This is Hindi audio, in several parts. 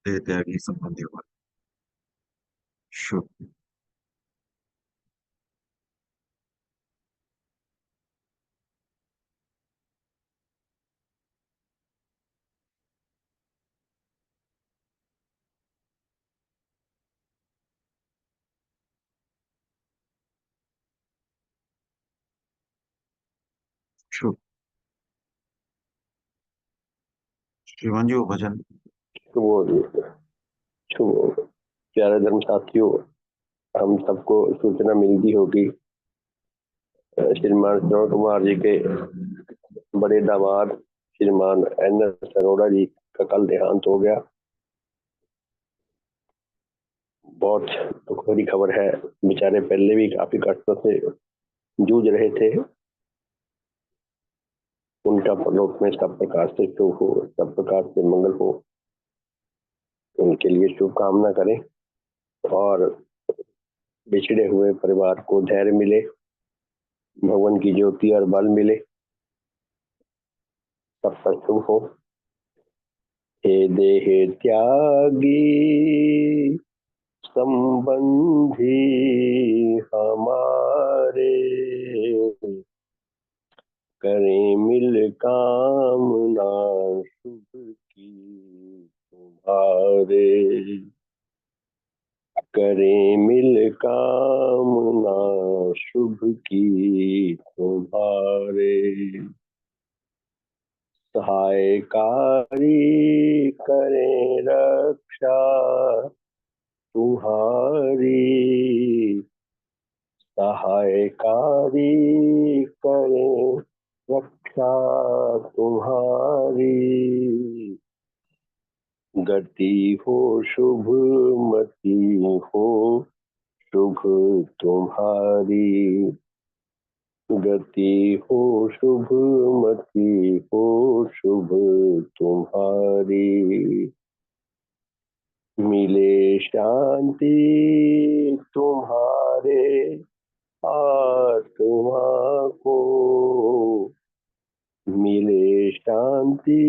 देह त्यागी संबंधी बात। शुभ। शुभ। शिवांजू भजन। शुभ हो शुभ हो। प्यारे धर्म साथियों, हम सबको सूचना मिलती होगी श्रीमान श्रवण कुमार जी के बड़े दामाद श्रीमान NS अरोड़ा जी का कल देहांत हो गया। बहुत दुख भरी खबर है। बेचारे पहले भी काफी कष्टों से जूझ रहे थे। उनका परलोक में सब प्रकार से शुभ हो, सब प्रकार से मंगल हो, उनके लिए शुभकामना करें और बिछड़े हुए परिवार को धैर्य मिले, भगवान की ज्योति और बल मिले, सब पर शुभ हो। हे देह त्यागी संबंधी हमारे, करें मिल कामना शुभ की तुम्हारे, करें मिल कामना शुभ की तुम्हारे, सहायकारी करें रक्षा तुम्हारी, सहायकारी करें रक्षा तुम्हारी, गति हो शुभ मति हो शुभ तुम्हारी, गति हो शुभ मति हो शुभ तुम्हारी, मिले शांति तुम्हारे आत्मा को, मिले शांति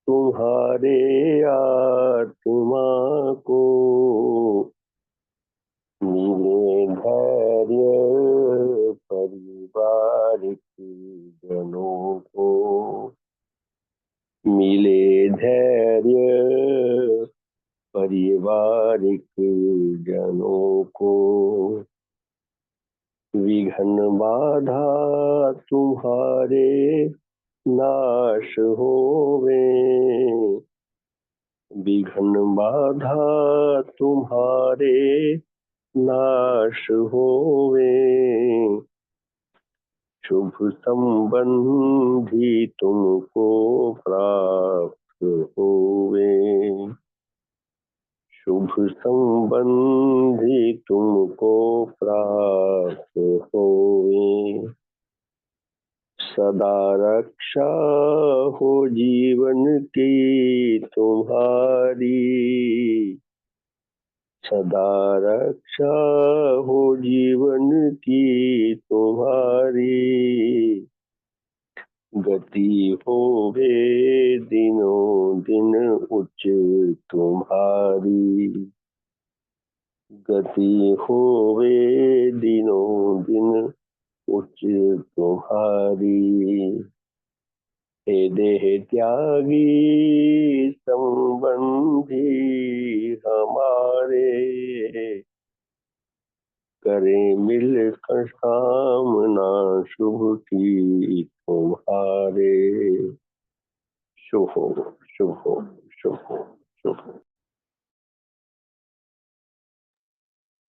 तुम्हारे आत्मा को, मिले धैर्य पारिवारिक जनों को, मिले धैर्य पारिवारिक जनों को, विघ्न बाधा तुम्हारे नाश होवे, विघ्न बाधा तुम्हारे नाश होवे, शुभ संबंधी तुमको प्राप्त होवे, शुभ संबंधी तुमको प्राप्त होवे, सदा रक्षा हो जीवन की तुम्हारी, सदा रक्षा हो जीवन की तुम्हारी, गति होवे दिनों दिन उच्च तुम्हारी, गति होवे दिनों दिन उच्च तुम्हारी, हे देह त्यागी संबंधी हमारे, करें मिल कर कामना शुभ की तुम्हारे, शुभ हो शुभ हो शुभ हो शुभ हो।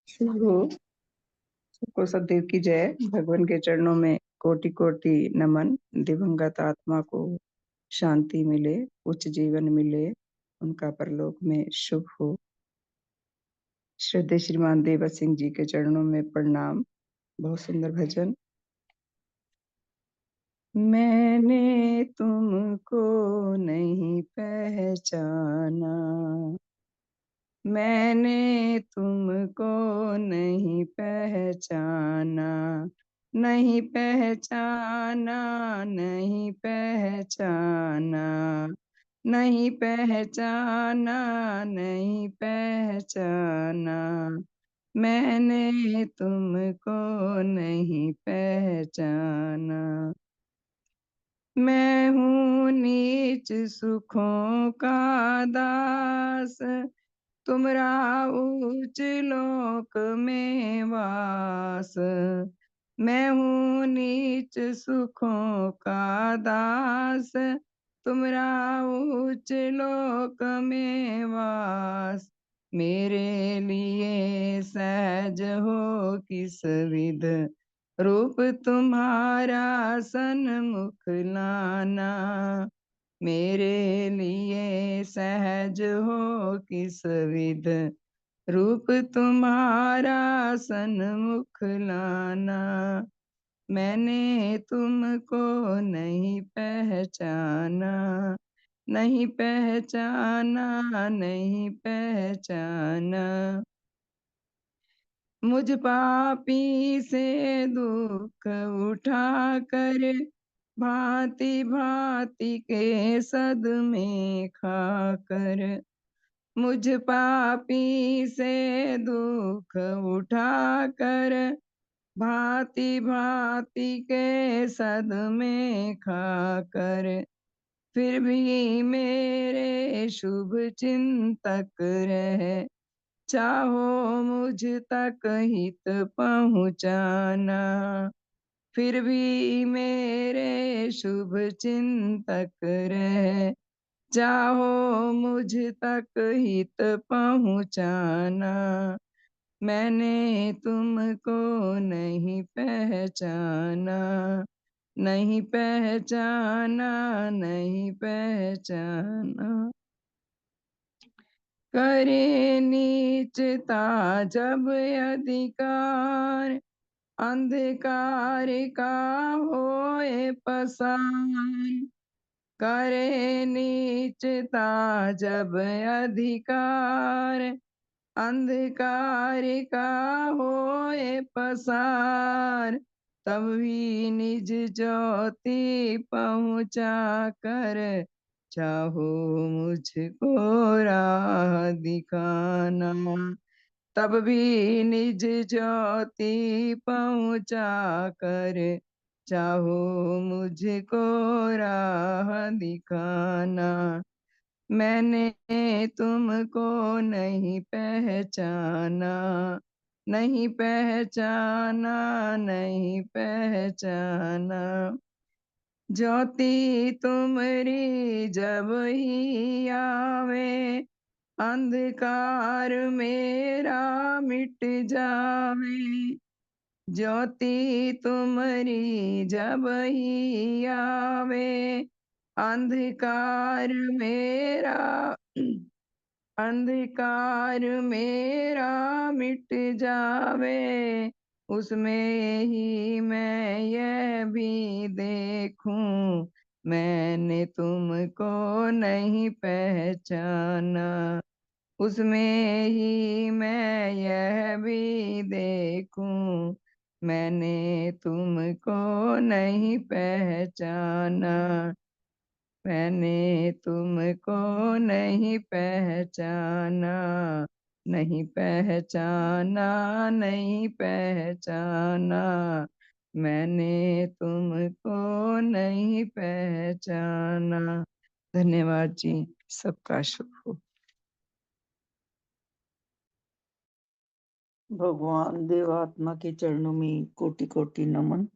शुभ हो। सबको सदैव की जय। भगवान के चरणों में कोटि कोटि नमन। दिवंगत आत्मा को शांति मिले, उच्च जीवन मिले, उनका परलोक में शुभ हो। श्रद्धेय श्रीमान देवा सिंह जी के चरणों में प्रणाम। बहुत सुंदर भजन। मैंने तुमको नहीं पहचाना, मैंने तुमको नहीं पहचाना, नहीं पहचाना, नहीं पहचाना, नहीं पहचाना, नहीं पहचाना, मैंने तुमको नहीं पहचाना। मैं हूँ नीच सुखों का दास, तुमरा उच्च लोक में वास। मैं हूँ नीच सुखों का दास, तुमरा उच्च लोक में वास। मेरे लिए सहज हो किस विध, रूप तुम्हारा सन्मुख लाना। मेरे लिए सहज हो किस विध, रूप तुम्हारा सन्मुख लाना। मैंने तुमको नहीं पहचाना, नहीं पहचाना, नहीं पहचाना। मुझ पापी से दुख उठा कर, भांति भांति के सदमे खाकर। मुझ पापी से दुख उठा कर, भांति भांति के सदमे खाकर। फिर भी मेरे शुभ चिंतक रहे, चाहो मुझ तक हित पहुँचाना। फिर भी मेरे शुभ चिंतक रहे, चाहो मुझ तक हित पहुँचाना। मैंने तुमको नहीं पहचाना, नहीं पहचाना, नहीं पहचाना। करे नीचता जब अधिकार, अंधकार का होए पसार। करे नीचता जब अधिकार, अंधकार का होए पसार। तब भी निज ज्योति पहुँचा कर, चाहो मुझको राह दिखाना। तब भी निज ज्योति पहुँचा कर, चाहो मुझको राह दिखाना। मैंने तुमको नहीं पहचाना, नहीं पहचाना, नहीं पहचाना। ज्योति तुमरी जब ही आवे, अंधकार मेरा मिट जावे। ज्योति तुमरी जब ही आवे, अंधकार मेरा अंधकार मेरा मिट जावे। उसमें ही मैं यह भी देखूं, मैंने तुमको नहीं पहचाना। उसमें ही मैं यह भी देखूं, मैंने तुमको नहीं पहचाना। मैंने तुमको नहीं पहचाना, नहीं पहचाना, नहीं पहचाना। मैंने तुमको नहीं पहचाना। धन्यवाद जी, सबका शुभ हो। भगवान देवात्मा के चरणों में कोटि कोटि नमन।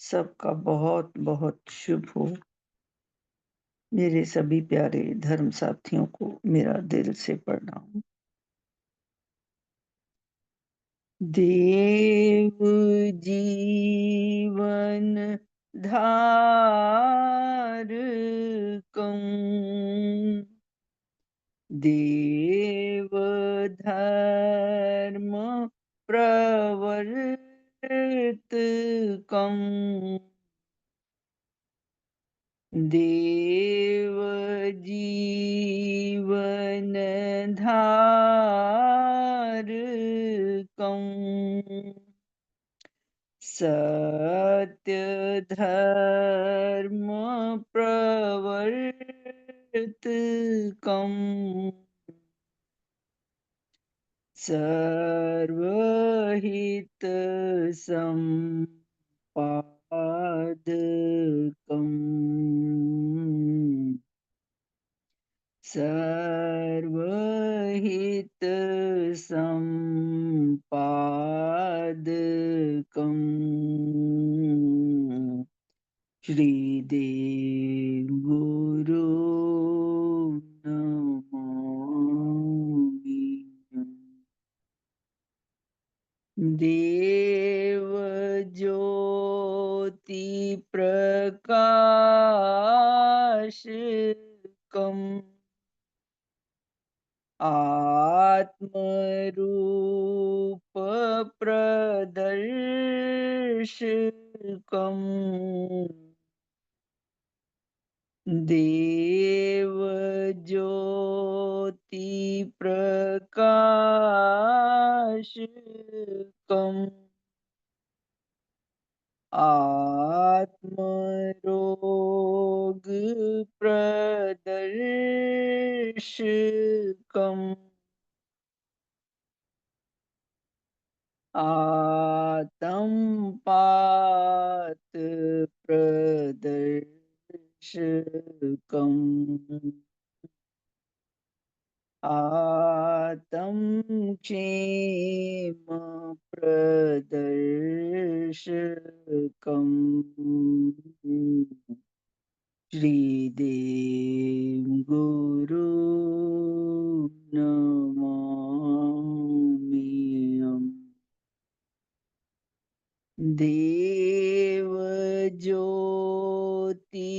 सबका बहुत बहुत शुभ हो। मेरे सभी प्यारे धर्म साथियों को मेरा दिल से प्रणाम। देव जीवन धार कं, देव धर्म प्रवर्तकं, देव जीवन धारकं, सत्य धर्म प्रवर्तकं, कृतकम् सर्वहितसम्पादकम् सर्वहितसम्पादकम् श्रीदेव गुरु नमामि। देव ज्योति प्रकाशकम् आत्मरूप प्रदर्शकम् देव ज्योति प्रकाशकम् आत्मरोग प्रदर्शकम् आतंपात प्रदर्शकम् आतंक्षेम प्रदर्शकम् श्रीदेव गुरु नमामि। देव ज्योति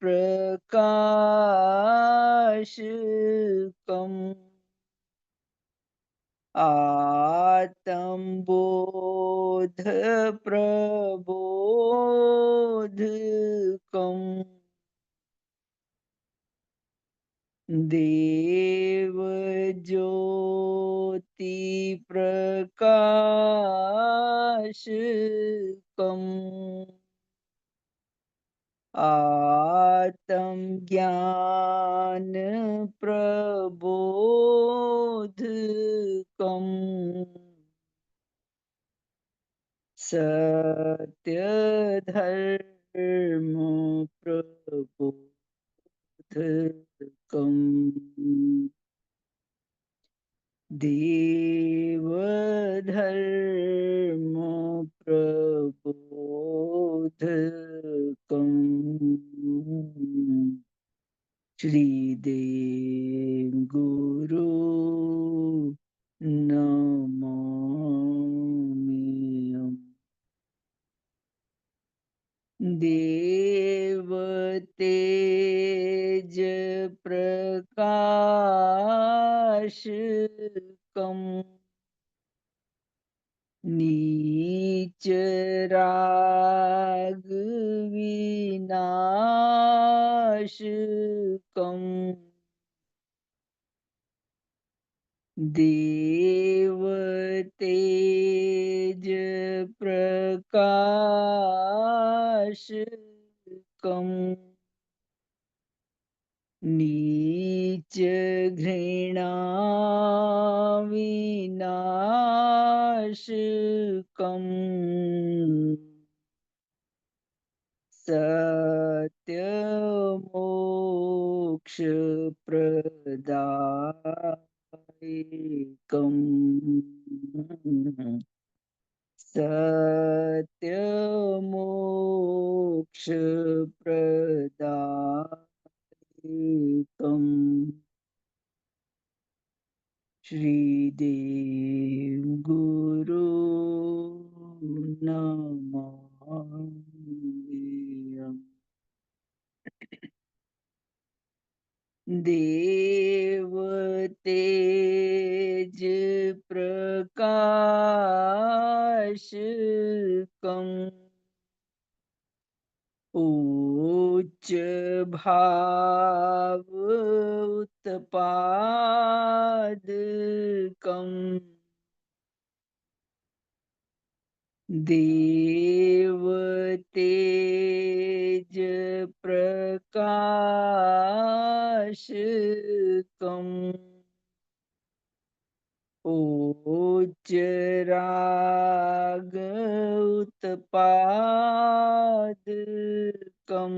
प्रकाशकम् आतंबोध प्रबोधकम् देव ज्योति प्रकाशकम् आत्म ज्ञान प्रबोधकम् सत्य धर्म प्रबोधकम् देव धर्म प्रबोधकम् श्रीदेव गुरु नमामि। देव तेज प्रकाशकम् नीच राग विनाशकम् देव तेज प्रकाशकम् नीच घृणा विनाशकम् सत्य मोक्ष प्रदायकम् सत्य मोक्ष प्रदायकम् श्रीदेव गुरु नमामि। देव तेज प्रकाशकम् उच्च भाव उत्पादकम् देव तेज प्रकाश कम उच्च राग उत्पाद कम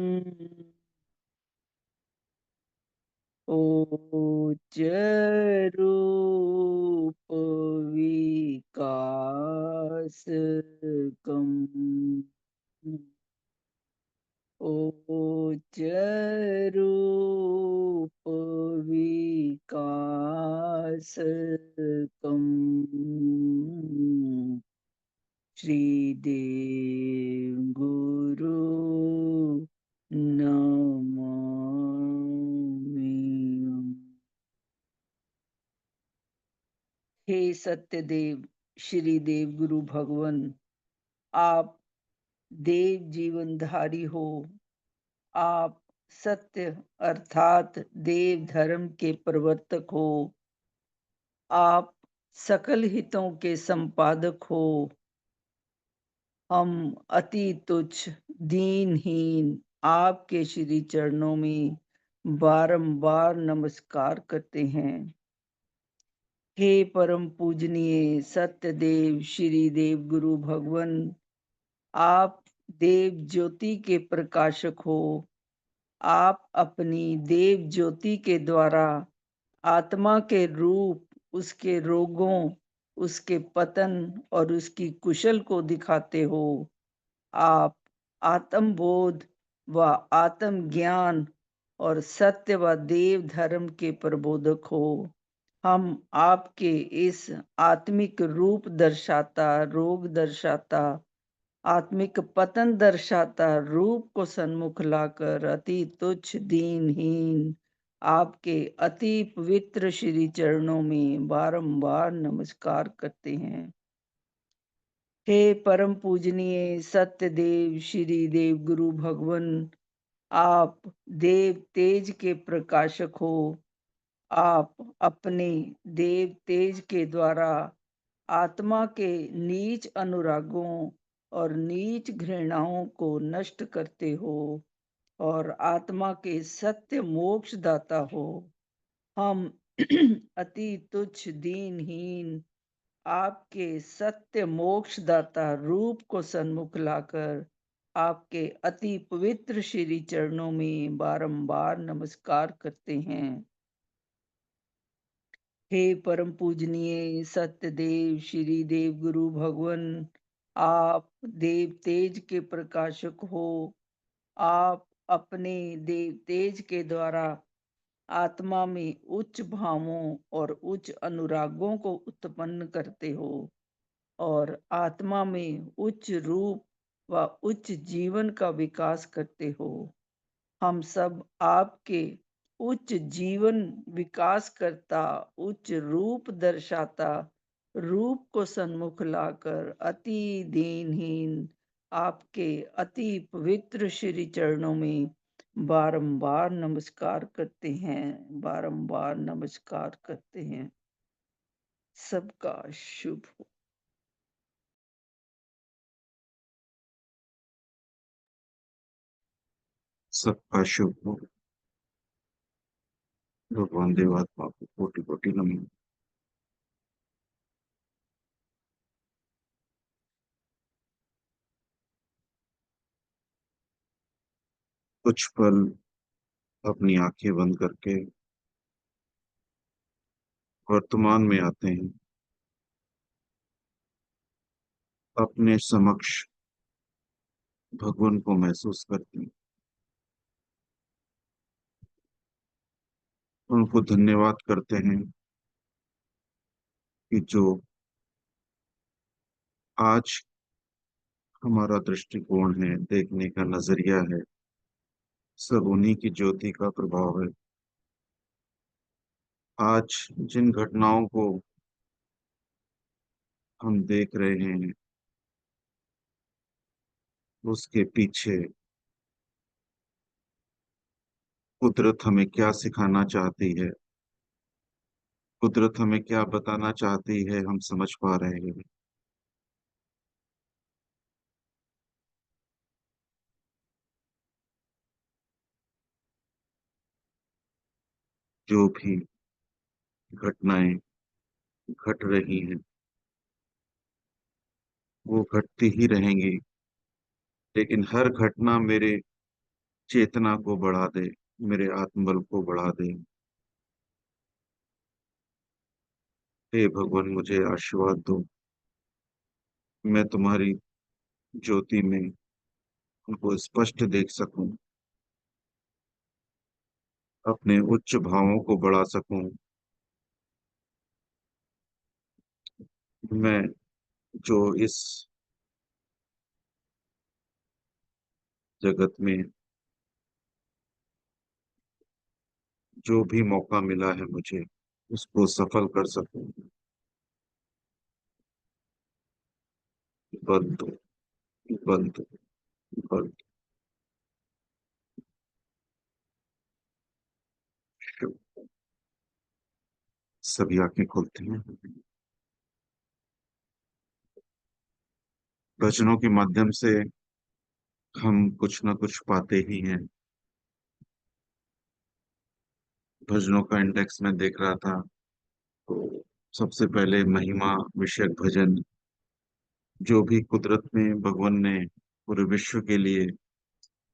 उच्च रूप विकास कम उच्च रूप विकास कम श्रीदेव गुरु नमामि। हे सत्यदेव श्री देव गुरु भगवन, आप देव जीवनधारी हो। आप सत्य अर्थात देव धर्म के प्रवर्तक हो। आप सकल हितों के संपादक हो। हम अति तुच्छ दीनहीन आपके श्री चरणों में बारंबार नमस्कार करते हैं। हे परम पूजनीय सत्यदेव श्री देव गुरु भगवन, आप देव ज्योति के प्रकाशक हो। आप अपनी देव ज्योति के द्वारा आत्मा के रूप, उसके रोगों, उसके पतन और उसकी कुशल को दिखाते हो। आप आत्मबोध व आत्म ज्ञान और सत्य व देव धर्म के प्रबोधक हो। हम आपके इस आत्मिक रूप दर्शाता, रोग दर्शाता, आत्मिक पतन दर्शाता रूप को सन्मुख लाकर अति तुच्छ दीनहीन आपके अति पवित्र श्री चरणों में बारंबार नमस्कार करते हैं। हे परम पूजनीय सत्यदेव श्री देव गुरु भगवन, आप देव तेज के प्रकाशक हो। आप अपने देव तेज के द्वारा आत्मा के नीच अनुरागों और नीच घृणाओं को नष्ट करते हो और आत्मा के सत्य मोक्ष दाता हो। हम अति तुच्छ दीनहीन आपके सत्य मोक्ष दाता रूप को सन्मुख लाकर आपके अति पवित्र श्री चरणों में बारंबार नमस्कार करते हैं। हे परम पूजनीय सत्यदेव श्री देव गुरु भगवन, आप देव तेज के प्रकाशक हो। आप अपने देव तेज के द्वारा आत्मा में उच्च भावों और उच्च अनुरागों को उत्पन्न करते हो और आत्मा में उच्च रूप व उच्च जीवन का विकास करते हो। हम सब आपके उच्च जीवन विकास करता, उच्च रूप दर्शाता रूप को सन्मुख लाकर अति दीनहीन आपके अति पवित्र श्री चरणों में बारंबार नमस्कार करते हैं, बारंबार नमस्कार करते हैं। सबका शुभ हो। सबका शुभ हो। भगवान देवात्मा को कोटि कोटि नमन। कुछ पल अपनी आंखें बंद करके वर्तमान में आते हैं। अपने समक्ष भगवान को महसूस करते हैं। उनको धन्यवाद करते हैं कि जो आज हमारा दृष्टिकोण है, देखने का नजरिया है, सब उन्हीं की ज्योति का प्रभाव है। आज जिन घटनाओं को हम देख रहे हैं, उसके पीछे कुदरत हमें क्या सिखाना चाहती है, कुदरत हमें क्या बताना चाहती है, हम समझ पा रहे हैं। जो भी घटनाएं घट रही हैं वो घटती ही रहेंगी, लेकिन हर घटना मेरे चेतना को बढ़ा दे, मेरे आत्मबल को बढ़ा दे। हे भगवान, मुझे आशीर्वाद दो, मैं तुम्हारी ज्योति में उनको स्पष्ट देख सकूं, अपने उच्च भावों को बढ़ा सकूं। मैं जो इस जगत में जो भी मौका मिला है मुझे, उसको सफल कर सकूं। बल दो, बल दो, बल दो। सभी आंखें खोलते हैं। भजनों के माध्यम से हम कुछ ना कुछ पाते ही हैं। भजनों का इंडेक्स में देख रहा था, तो सबसे पहले महिमा विषयक भजन, जो भी कुदरत में भगवान ने पूरे विश्व के लिए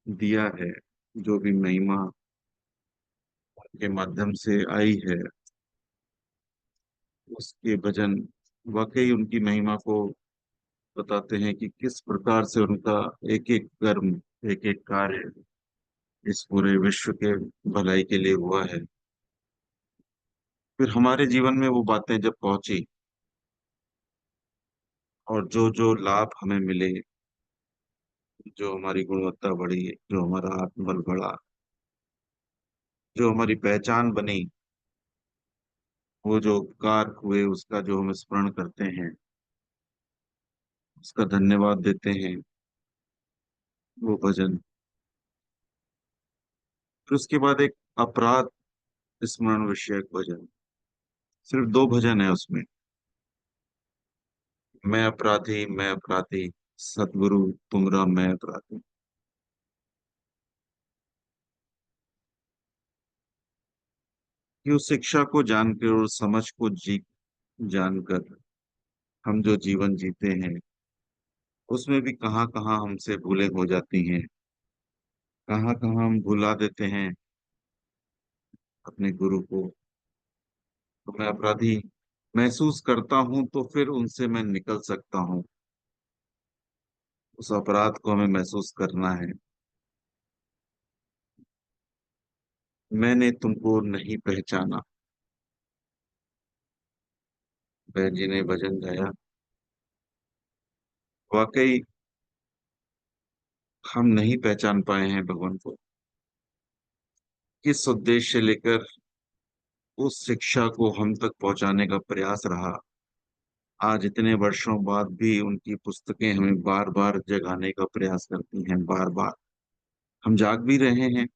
दिया है, जो भी महिमा के माध्यम से आई है, उसके भजन वाकई उनकी महिमा को बताते हैं कि किस प्रकार से उनका एक एक कर्म, एक एक कार्य इस पूरे विश्व के भलाई के लिए हुआ है। फिर हमारे जीवन में वो बातें जब पहुंची और जो जो लाभ हमें मिले, जो हमारी गुणवत्ता बढ़ी, जो हमारा आत्मबल बढ़ा, जो हमारी पहचान बनी, वो जो उपकार हुए उसका जो हम स्मरण करते हैं, उसका धन्यवाद देते हैं, वो भजन। फिर उसके बाद एक अपराध स्मरण विषयक भजन, सिर्फ दो भजन है उसमें। मैं अपराधी, सतगुरु तुमरा मैं अपराधी। कि उस शिक्षा को जानकर और समझ को जी जानकर हम जो जीवन जीते हैं, उसमें भी कहाँ कहाँ हमसे भूलें हो जाती हैं, कहाँ कहाँ हम भुला देते हैं अपने गुरु को। तो मैं अपराधी महसूस करता हूं तो फिर उनसे मैं निकल सकता हूँ। उस अपराध को हमें महसूस करना है। मैंने तुमको नहीं पहचाना, बहन जी ने भजन गाया। वाकई हम नहीं पहचान पाए हैं भगवान को। किस उद्देश्य से लेकर उस शिक्षा को हम तक पहुंचाने का प्रयास रहा, आज इतने वर्षों बाद भी उनकी पुस्तकें हमें बार बार जगाने का प्रयास करती हैं, बार बार। हम जाग भी रहे हैं,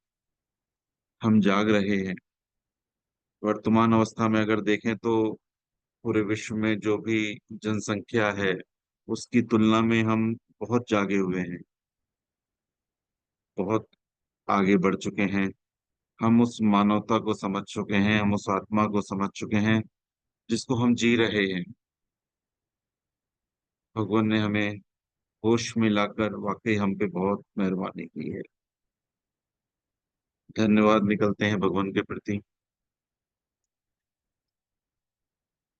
हम जाग रहे हैं। वर्तमान अवस्था में अगर देखें तो पूरे विश्व में जो भी जनसंख्या है, उसकी तुलना में हम बहुत जागे हुए हैं, बहुत आगे बढ़ चुके हैं। हम उस मानवता को समझ चुके हैं, हम उस आत्मा को समझ चुके हैं जिसको हम जी रहे हैं। भगवान ने हमें होश में लाकर वाकई हम पे बहुत मेहरबानी की है। धन्यवाद निकलते हैं भगवान के प्रति।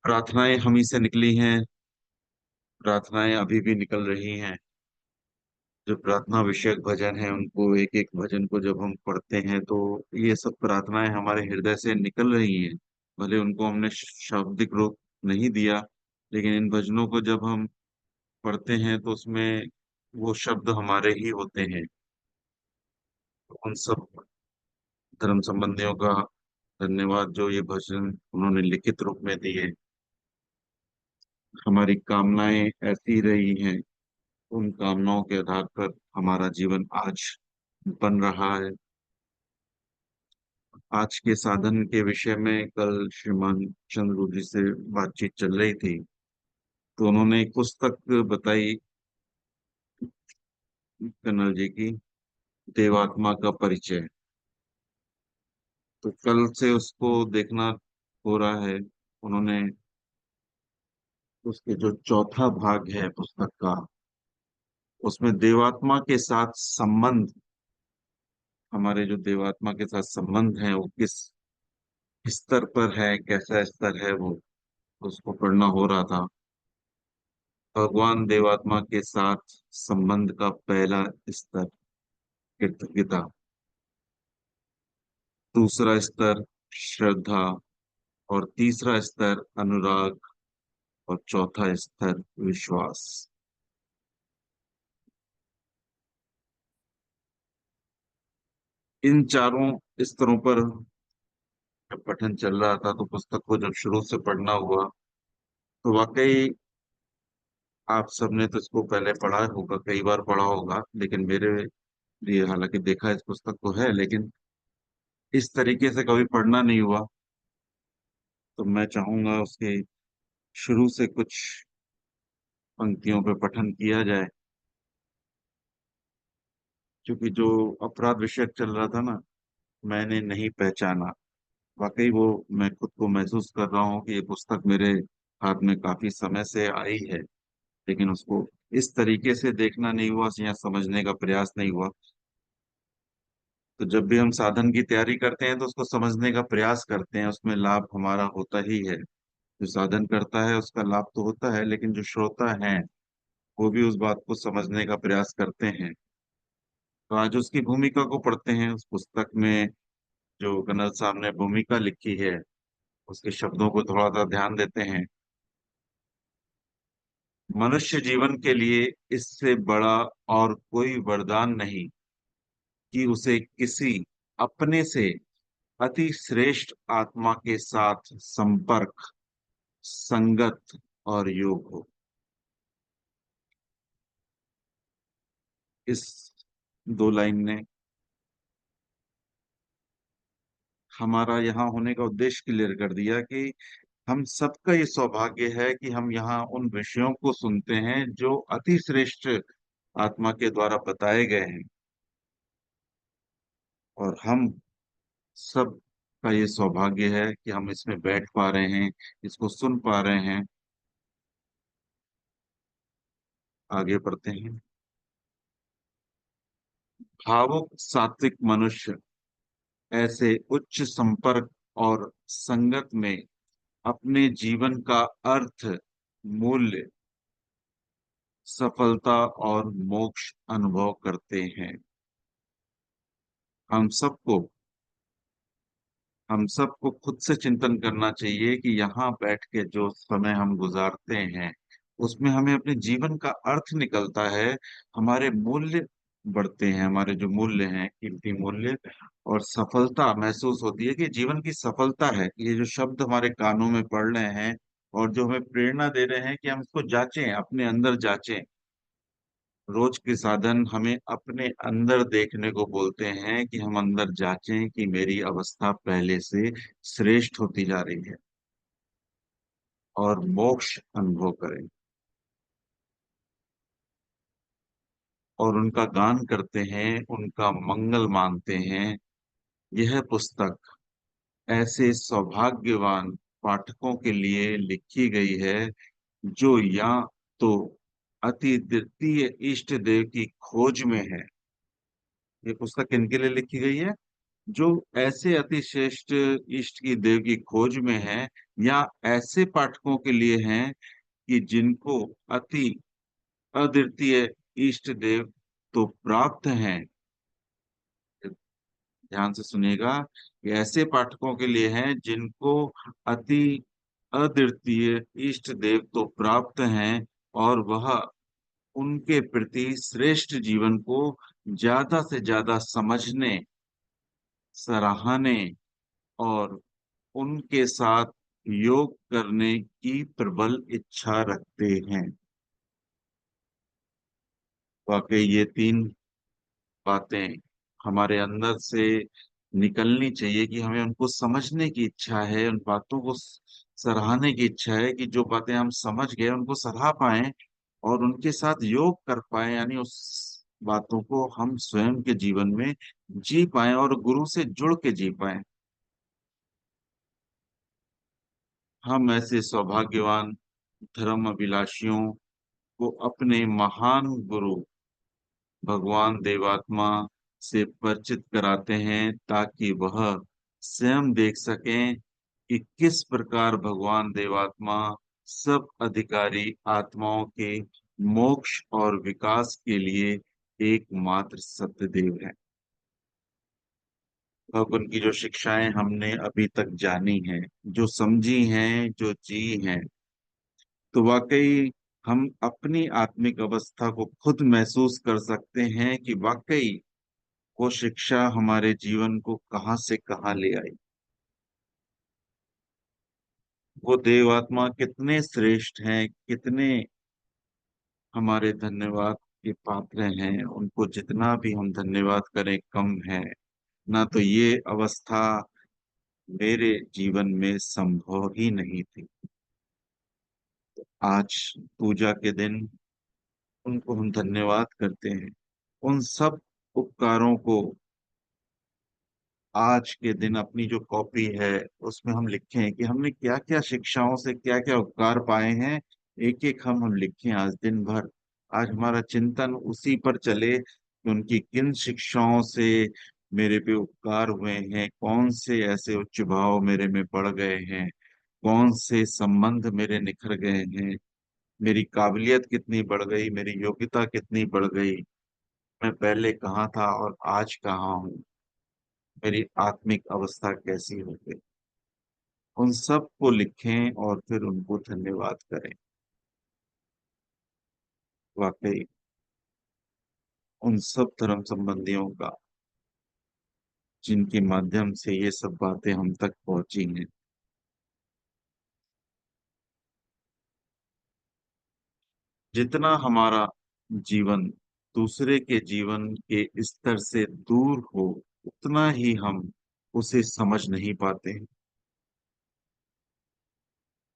प्रार्थनाएं हम ही से निकली हैं, प्रार्थनाएं अभी भी निकल रही हैं। जो प्रार्थना विषयक भजन है, उनको एक एक भजन को जब हम पढ़ते हैं तो ये सब प्रार्थनाएं हमारे हृदय से निकल रही हैं। भले उनको हमने शाब्दिक रूप नहीं दिया, लेकिन इन भजनों को जब हम पढ़ते हैं तो उसमें वो शब्द हमारे ही होते हैं। उन सब धर्म संबंधियों का धन्यवाद जो ये भजन उन्होंने लिखित रूप में दिए। हमारी कामनाएं ऐसी रही हैं, उन कामनाओं के आधार पर हमारा जीवन आज बन रहा है। आज के साधन के विषय में कल श्रीमान चंद्रू जी से बातचीत चल रही थी, तो उन्होंने एक पुस्तक बताई कन्नल जी की, देवात्मा का परिचय। तो कल से उसको देखना हो रहा है। उन्होंने उसके जो चौथा भाग है पुस्तक का, उसमें देवात्मा के साथ संबंध, हमारे जो देवात्मा के साथ संबंध है वो किस स्तर पर है, कैसा स्तर है, वो उसको पढ़ना हो रहा था। भगवान देवात्मा के साथ संबंध का पहला स्तर कृतज्ञता, दूसरा स्तर श्रद्धा, और तीसरा स्तर अनुराग, और चौथा स्तर विश्वास। इन चारों स्तरों पर जब पठन चल रहा था, तो पुस्तक को जब शुरू से पढ़ना हुआ, तो वाकई आप सबने तो इसको पहले पढ़ा होगा, कई बार पढ़ा होगा, लेकिन मेरे लिए, हालांकि देखा इस पुस्तक को है, लेकिन इस तरीके से कभी पढ़ना नहीं हुआ। तो मैं चाहूंगा उसके शुरू से कुछ पंक्तियों पे पठन किया जाए, क्योंकि जो अपराध विषय चल रहा था ना, मैंने नहीं पहचाना, वाकई वो मैं खुद को महसूस कर रहा हूँ कि ये पुस्तक मेरे हाथ में काफी समय से आई है, लेकिन उसको इस तरीके से देखना नहीं हुआ या समझने का प्रयास नहीं हुआ। तो जब भी हम साधन की तैयारी करते हैं तो उसको समझने का प्रयास करते हैं, उसमें लाभ हमारा होता ही है। जो साधन करता है उसका लाभ तो होता है, लेकिन जो श्रोता है वो भी उस बात को समझने का प्रयास करते हैं। तो आज उसकी भूमिका को पढ़ते हैं, उस पुस्तक में जो कन्नड़ साहब ने भूमिका लिखी है उसके शब्दों को थोड़ा सा ध्यान देते हैं। मनुष्य जीवन के लिए इससे बड़ा और कोई वरदान नहीं कि उसे किसी अपने से अति श्रेष्ठ आत्मा के साथ संपर्क, संगत और योग हो। इस दो लाइन ने हमारा यहाँ होने का उद्देश्य क्लियर कर दिया कि हम सबका ये सौभाग्य है कि हम यहाँ उन विषयों को सुनते हैं जो अति श्रेष्ठ आत्मा के द्वारा बताए गए हैं, और हम सब का ये सौभाग्य है कि हम इसमें बैठ पा रहे हैं, इसको सुन पा रहे हैं। आगे बढ़ते हैं। भावुक सात्विक मनुष्य ऐसे उच्च संपर्क और संगत में अपने जीवन का अर्थ, मूल्य, सफलता और मोक्ष अनुभव करते हैं। हम सबको हम सबको खुद से चिंतन करना चाहिए कि यहाँ बैठ के जो समय हम गुजारते हैं उसमें हमें अपने जीवन का अर्थ निकलता है, हमारे मूल्य बढ़ते हैं, हमारे जो मूल्य हैं, कीमती मूल्य, और सफलता महसूस होती है कि जीवन की सफलता है। ये जो शब्द हमारे कानों में पड़ रहे हैं और जो हमें प्रेरणा दे रहे हैं कि हम इसको जांचें, अपने अंदर जांचें। रोज के साधन हमें अपने अंदर देखने को बोलते हैं कि हम अंदर जांचें कि मेरी अवस्था पहले से श्रेष्ठ होती जा रही है, और मोक्ष अनुभव करें और उनका गान करते हैं, उनका मंगल मानते हैं। यह पुस्तक ऐसे सौभाग्यवान पाठकों के लिए लिखी गई है जो या तो अति द्वितीय इष्ट देव की खोज में है। ये पुस्तक किनके लिए लिखी गई है? जो ऐसे अति श्रेष्ठ इष्ट की देव की खोज में है, या ऐसे पाठकों के लिए हैं कि जिनको अति अद्वितीय इष्ट देव तो प्राप्त हैं। ध्यान से सुनिएगा, कि ऐसे पाठकों के लिए हैं जिनको अति अद्वितीय इष्ट देव तो प्राप्त हैं, और वह उनके प्रति श्रेष्ठ जीवन को ज्यादा से ज्यादा समझने, सराहने और उनके साथ योग करने की प्रबल इच्छा रखते हैं। वाकई ये तीन बातें हमारे अंदर से निकलनी चाहिए कि हमें उनको समझने की इच्छा है, उन बातों को सराहने की इच्छा है, कि जो बातें हम समझ गए उनको सराह पाएं और उनके साथ योग कर पाए, यानी उस बातों को हम स्वयं के जीवन में जी पाएं और गुरु से जुड़ के जी पाएं। हम ऐसे सौभाग्यवान धर्म अभिलाषियों को अपने महान गुरु भगवान देवात्मा से परिचित कराते हैं, ताकि वह स्वयं देख सकें कि किस प्रकार भगवान देवात्मा सब अधिकारी आत्माओं के मोक्ष और विकास के लिए एकमात्र सत्य देव है। भगवान की जो शिक्षाएं हमने अभी तक जानी हैं, जो समझी हैं, जो जी हैं, तो वाकई हम अपनी आत्मिक अवस्था को खुद महसूस कर सकते हैं कि वाकई वो शिक्षा हमारे जीवन को कहाँ से कहाँ ले आई। वो देवात्मा कितने श्रेष्ठ हैं, कितने हमारे धन्यवाद के पात्र हैं। उनको जितना भी हम धन्यवाद करें कम है। ना तो ये अवस्था मेरे जीवन में संभव ही नहीं थी। आज पूजा के दिन उनको हम धन्यवाद करते हैं। उन सब उपकारों को आज के दिन अपनी जो कॉपी है उसमें हम लिखें कि हमने क्या क्या शिक्षाओं से क्या क्या उपकार पाए हैं। एक एक हम लिखें आज दिन भर। आज हमारा चिंतन उसी पर चले कि उनकी किन शिक्षाओं से मेरे पे उपकार हुए हैं, कौन से ऐसे उच्च भाव मेरे में बढ़ गए हैं, कौन से संबंध मेरे निखर गए हैं, मेरी काबिलियत कितनी बढ़ गई, मेरी योग्यता कितनी बढ़ गई, मैं पहले कहाँ था और आज कहाँ हूँ, मेरी आत्मिक अवस्था कैसी हो गई। उन सब को लिखें और फिर उनको धन्यवाद करें। वाकई उन सब धर्म संबंधियों का जिनके माध्यम से ये सब बातें हम तक पहुंची हैं। जितना हमारा जीवन दूसरे के जीवन के स्तर से दूर हो, उतना ही हम उसे समझ नहीं पाते हैं।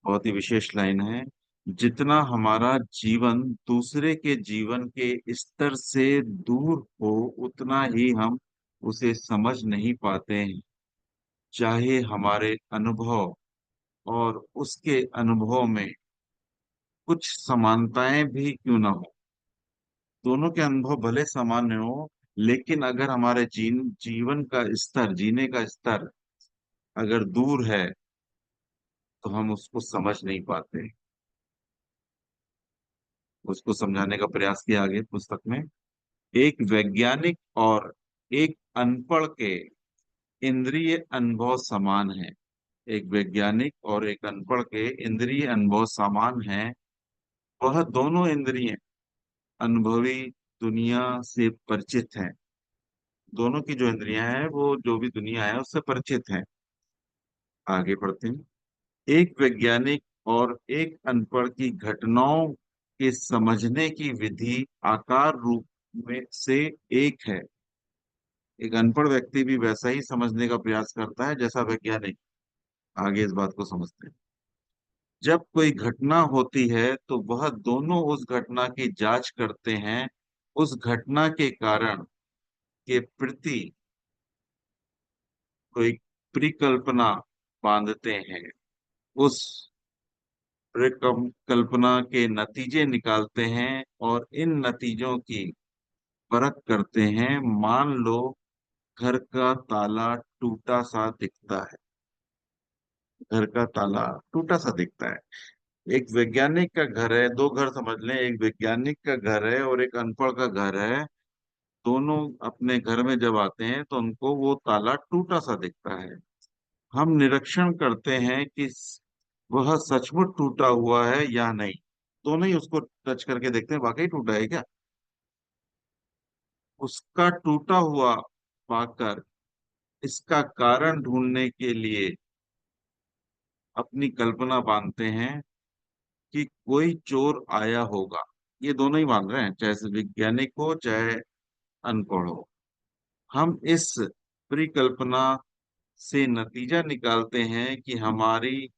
बहुत ही विशेष लाइन है। जितना हमारा जीवन दूसरे के जीवन के स्तर से दूर हो, उतना ही हम उसे समझ नहीं पाते हैं। चाहे हमारे अनुभव और उसके अनुभव में कुछ समानताएं भी क्यों ना हो, दोनों के अनुभव भले सामान्य हो, लेकिन अगर हमारे जीवन का स्तर, जीने का स्तर अगर दूर है, तो हम उसको समझ नहीं पाते। उसको समझाने का प्रयास किया आगे पुस्तक में। एक वैज्ञानिक और एक अनपढ़ के इंद्रिय अनुभव समान है। एक वैज्ञानिक और एक अनपढ़ के इंद्रिय अनुभव समान है। वह दोनों इंद्रिय अनुभवी दुनिया से परिचित हैं। दोनों की जो इंद्रियां हैं वो जो भी दुनिया है उससे परिचित हैं। आगे बढ़ते हैं। एक वैज्ञानिक और एक अनपढ़ की घटनाओं के समझने की विधि आकार रूप में से एक है। एक अनपढ़ व्यक्ति भी वैसा ही समझने का प्रयास करता है जैसा वैज्ञानिक। आगे इस बात को समझते हैं। जब कोई घटना होती है तो वह दोनों उस घटना की जांच करते हैं। उस घटना के कारण के प्रति कोई परिकल्पना बांधते हैं। उस परिकल्पना के नतीजे निकालते हैं और इन नतीजों की परख करते हैं। मान लो घर का ताला टूटा सा दिखता है। घर का ताला टूटा सा दिखता है। एक वैज्ञानिक का घर है, दो घर समझ लें, एक वैज्ञानिक का घर है और एक अनपढ़ का घर है। दोनों अपने घर में जब आते हैं तो उनको वो ताला टूटा सा दिखता है। हम निरीक्षण करते हैं कि वह सचमुच टूटा हुआ है या नहीं। दोनों ही उसको टच करके देखते हैं, वाकई टूटा है क्या। उसका टूटा हुआ पाकर इसका कारण ढूंढने के लिए अपनी कल्पना बांधते हैं कि कोई चोर आया होगा। ये दोनों ही मान रहे हैं, चाहे वैज्ञानिक हो चाहे अनपढ़ हो। हम इस परिकल्पना से नतीजा निकालते हैं कि हमारी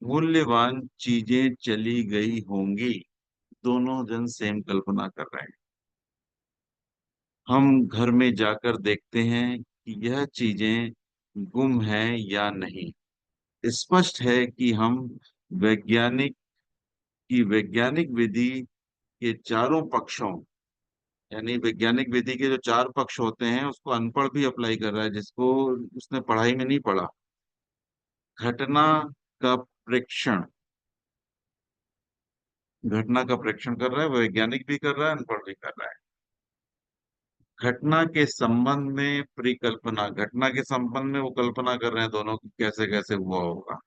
मूल्यवान चीजें चली गई होंगी। दोनों जन सेम कल्पना कर रहे हैं। हम घर में जाकर देखते हैं कि यह चीजें गुम हैं या नहीं। स्पष्ट है कि हम वैज्ञानिक वैज्ञानिक विधि के चारों पक्षों, यानी वैज्ञानिक विधि के जो चार पक्ष होते हैं उसको अनपढ़ भी अप्लाई कर रहा है, जिसको उसने पढ़ाई में नहीं पढ़ा। घटना का प्रेक्षण, घटना का प्रेक्षण कर रहा है, वैज्ञानिक भी कर रहा है, अनपढ़ भी कर रहा है। घटना के संबंध में परिकल्पना, घटना के संबंध में वो कल्पना कर रहे हैं दोनों की, कैसे कैसे हुआ होगा।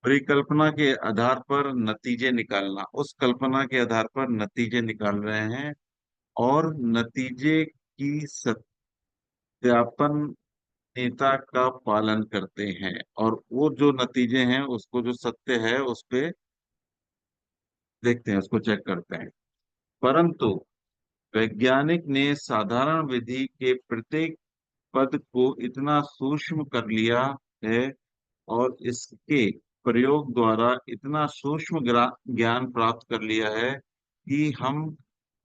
परिकल्पना के आधार पर नतीजे निकालना, उस कल्पना के आधार पर नतीजे निकाल रहे हैं, और नतीजे की सत्यापन नेता का पालन करते हैं, और वो जो नतीजे हैं उसको, जो सत्य है उस पे देखते हैं, उसको चेक करते हैं। परंतु वैज्ञानिक ने साधारण विधि के प्रत्येक पद को इतना सूक्ष्म कर लिया है, और इसके प्रयोग द्वारा इतना सूक्ष्म ज्ञान प्राप्त कर लिया है कि हम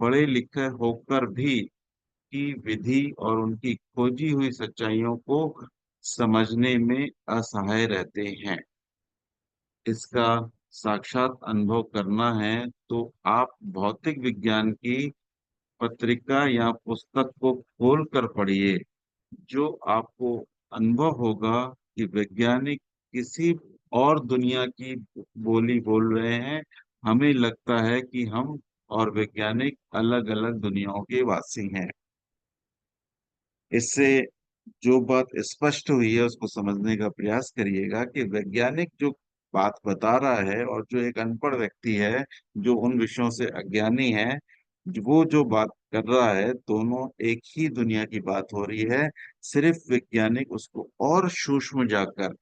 पढ़े लिखे होकर भी की विधि और उनकी खोजी हुई सच्चाइयों को समझने में असहाय रहते हैं। इसका साक्षात अनुभव करना है तो आप भौतिक विज्ञान की पत्रिका या पुस्तक को खोल कर पढ़िए। जो आपको अनुभव होगा कि वैज्ञानिक किसी और दुनिया की बोली बोल रहे हैं। हमें लगता है कि हम और वैज्ञानिक अलग अलग दुनियाओं के वासी हैं। इससे जो बात स्पष्ट हुई है उसको समझने का प्रयास करिएगा कि वैज्ञानिक जो बात बता रहा है और जो एक अनपढ़ व्यक्ति है, जो उन विषयों से अज्ञानी है, वो जो बात कर रहा है, दोनों एक ही दुनिया की बात हो रही है। सिर्फ वैज्ञानिक उसको और सूक्ष्म जाकर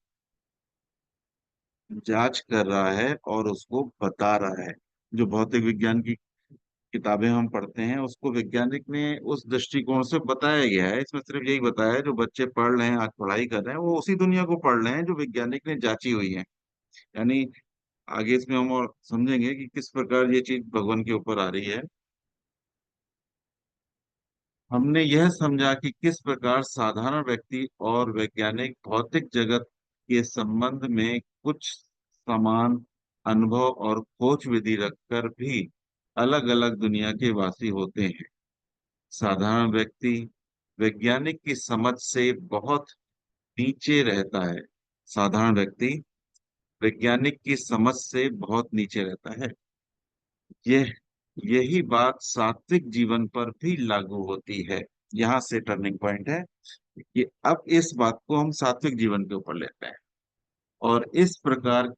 जांच कर रहा है और उसको बता रहा है। जो भौतिक विज्ञान की किताबें हम पढ़ते हैं उसको वैज्ञानिक ने उस दृष्टिकोण से बताया गया है। इसमें सिर्फ यही बताया है, जो बच्चे पढ़ रहे हैं, आज पढ़ाई कर रहे हैं, वो उसी दुनिया को पढ़ रहे हैं जो वैज्ञानिक ने जांची हुई है। यानी आगे इसमें हम और समझेंगे कि किस प्रकार ये चीज भगवान के ऊपर आ रही है। हमने यह समझा कि किस प्रकार साधारण व्यक्ति और वैज्ञानिक भौतिक जगत के संबंध में कुछ समान अनुभव और खोज विधि रखकर भी अलग अलग दुनिया के वासी होते हैं। साधारण व्यक्ति वैज्ञानिक की समझ से बहुत नीचे रहता है। साधारण व्यक्ति वैज्ञानिक की समझ से बहुत नीचे रहता है। यह यही बात सात्विक जीवन पर भी लागू होती है। यहाँ से टर्निंग पॉइंट है कि अब इस बात को हम सात्विक जीवन के ऊपर लेते हैं, और इस प्रकार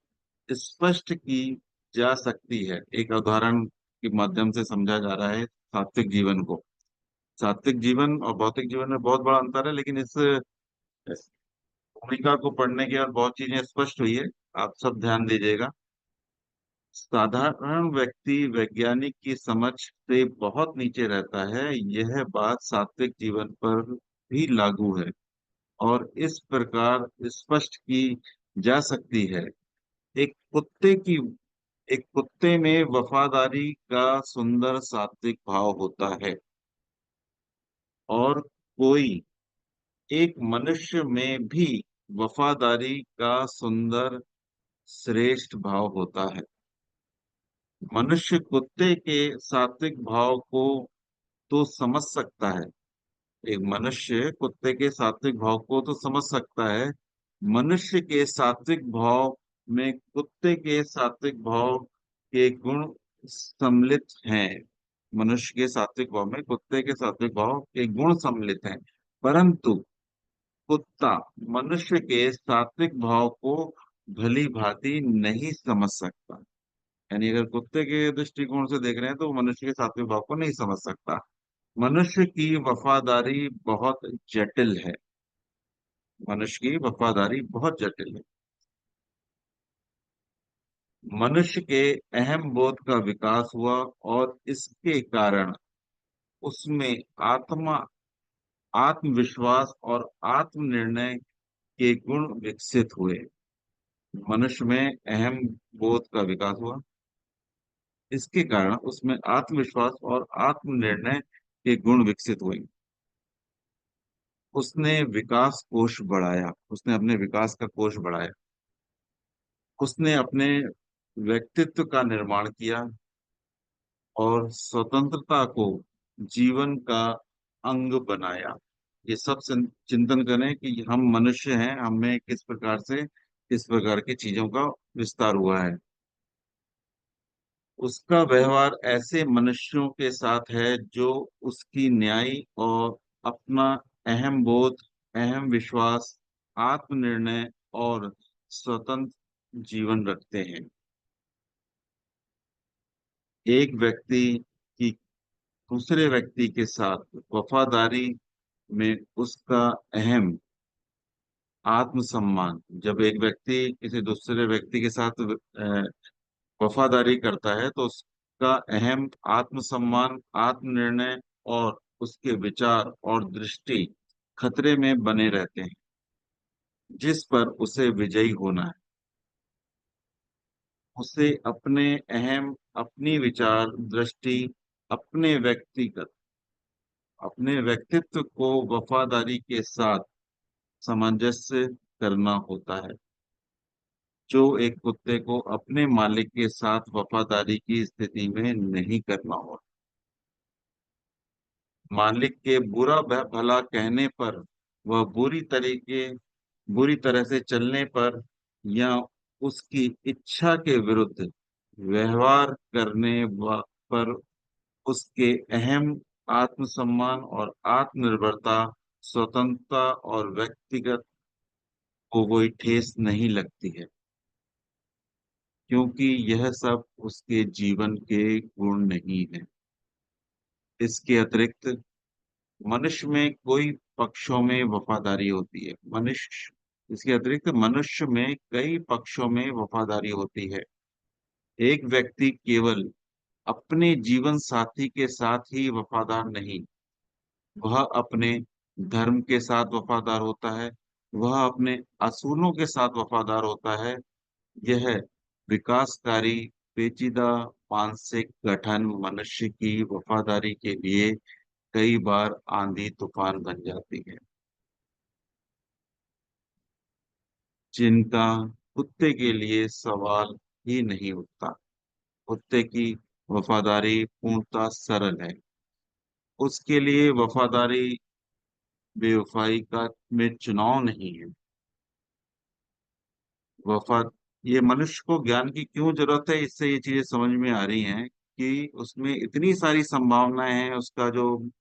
स्पष्ट की जा सकती है। एक उदाहरण के माध्यम से समझा जा रहा है सात्विक जीवन को। सात्विक जीवन और भौतिक जीवन में बहुत बड़ा अंतर है, लेकिन इस भूमिका को पढ़ने के बाद बहुत चीजें स्पष्ट हुई है। आप सब ध्यान दीजिएगा। साधारण व्यक्ति वैज्ञानिक की समझ से बहुत नीचे रहता है, यह बात सात्विक जीवन पर भी लागू है, और इस प्रकार स्पष्ट की जा सकती है। एक कुत्ते की एक कुत्ते में वफादारी का सुंदर सात्विक भाव होता है, और कोई एक मनुष्य में भी वफादारी का सुंदर श्रेष्ठ भाव होता है। मनुष्य कुत्ते के सात्विक भाव को तो समझ सकता है। एक मनुष्य कुत्ते के सात्विक भाव को तो समझ सकता है। मनुष्य के सात्विक भाव में कुत्ते के सात्विक भाव के गुण सम्मिलित हैं। मनुष्य के सात्विक भाव में कुत्ते के सात्विक भाव के गुण सम्मिलित हैं, परंतु कुत्ता मनुष्य के सात्विक भाव को भली भांति नहीं समझ सकता। यानी अगर कुत्ते के दृष्टिकोण से देख रहे हैं तो वो मनुष्य के सात्विक भाव को नहीं समझ सकता। मनुष्य की वफादारी बहुत जटिल है। मनुष्य की वफादारी बहुत जटिल है। मनुष्य के अहम बोध का विकास हुआ, और इसके कारण उसमें आत्मा आत्मविश्वास और आत्मनिर्णय के गुण विकसित हुए। मनुष्य में अहम बोध का विकास हुआ, इसके कारण उसमें आत्मविश्वास और आत्मनिर्णय के गुण विकसित हुए। उसने विकास कोश बढ़ाया, उसने अपने विकास का कोश बढ़ाया। उसने अपने व्यक्तित्व का निर्माण किया और स्वतंत्रता को जीवन का अंग बनाया। ये सब चिंतन करें कि हम मनुष्य हैं, हमें किस प्रकार से इस प्रकार की चीजों का विस्तार हुआ है। उसका व्यवहार ऐसे मनुष्यों के साथ है जो उसकी न्यायी और अपना अहम बोध, अहम विश्वास, आत्मनिर्णय और स्वतंत्र जीवन रखते हैं। एक व्यक्ति की दूसरे व्यक्ति के साथ वफादारी में उसका अहम आत्मसम्मान, जब एक व्यक्ति किसी दूसरे व्यक्ति के साथ वफादारी करता है तो उसका अहम आत्मसम्मान, आत्मनिर्णय और उसके विचार और दृष्टि खतरे में बने रहते हैं, जिस पर उसे विजयी होना है। उसे अपने अहम, अपनी विचार दृष्टि, अपने व्यक्तिगत अपने व्यक्तित्व को वफादारी के साथ सामंजस्य करना होता है, जो एक कुत्ते को अपने मालिक के साथ वफादारी की स्थिति में नहीं करना हो। मालिक के बुरा भला कहने पर, वह बुरी तरह से चलने पर या उसकी इच्छा के विरुद्ध व्यवहार पर उसके अहम आत्मसम्मान और आत्मनिर्भरता, स्वतंत्रता और व्यक्तिगत को कोई ठेस नहीं लगती है, क्योंकि यह सब उसके जीवन के गुण नहीं है। इसके अतिरिक्त मनुष्य में कई पक्षों में वफादारी होती है। मनुष्य में कई पक्षों में वफादारी होती है। एक व्यक्ति केवल अपने जीवन साथी के साथ ही वफादार नहीं, वह अपने धर्म के साथ वफादार होता है, वह अपने असूलों के साथ वफादार होता है। यह विकासकारी पेचीदा मानसिक गठन मनुष्य की वफादारी के लिए कई बार आंधी तूफान बन जाती है, जिनका कुत्ते के लिए सवाल ही नहीं उठता। कुत्ते की वफादारी पूर्णतः सरल है। उसके लिए वफादारी बेवफाई का में चुनाव नहीं है। वफा ये मनुष्य को ज्ञान की क्यों जरूरत है, इससे ये चीजें समझ में आ रही हैं कि उसमें इतनी सारी संभावनाएं हैं। उसका जो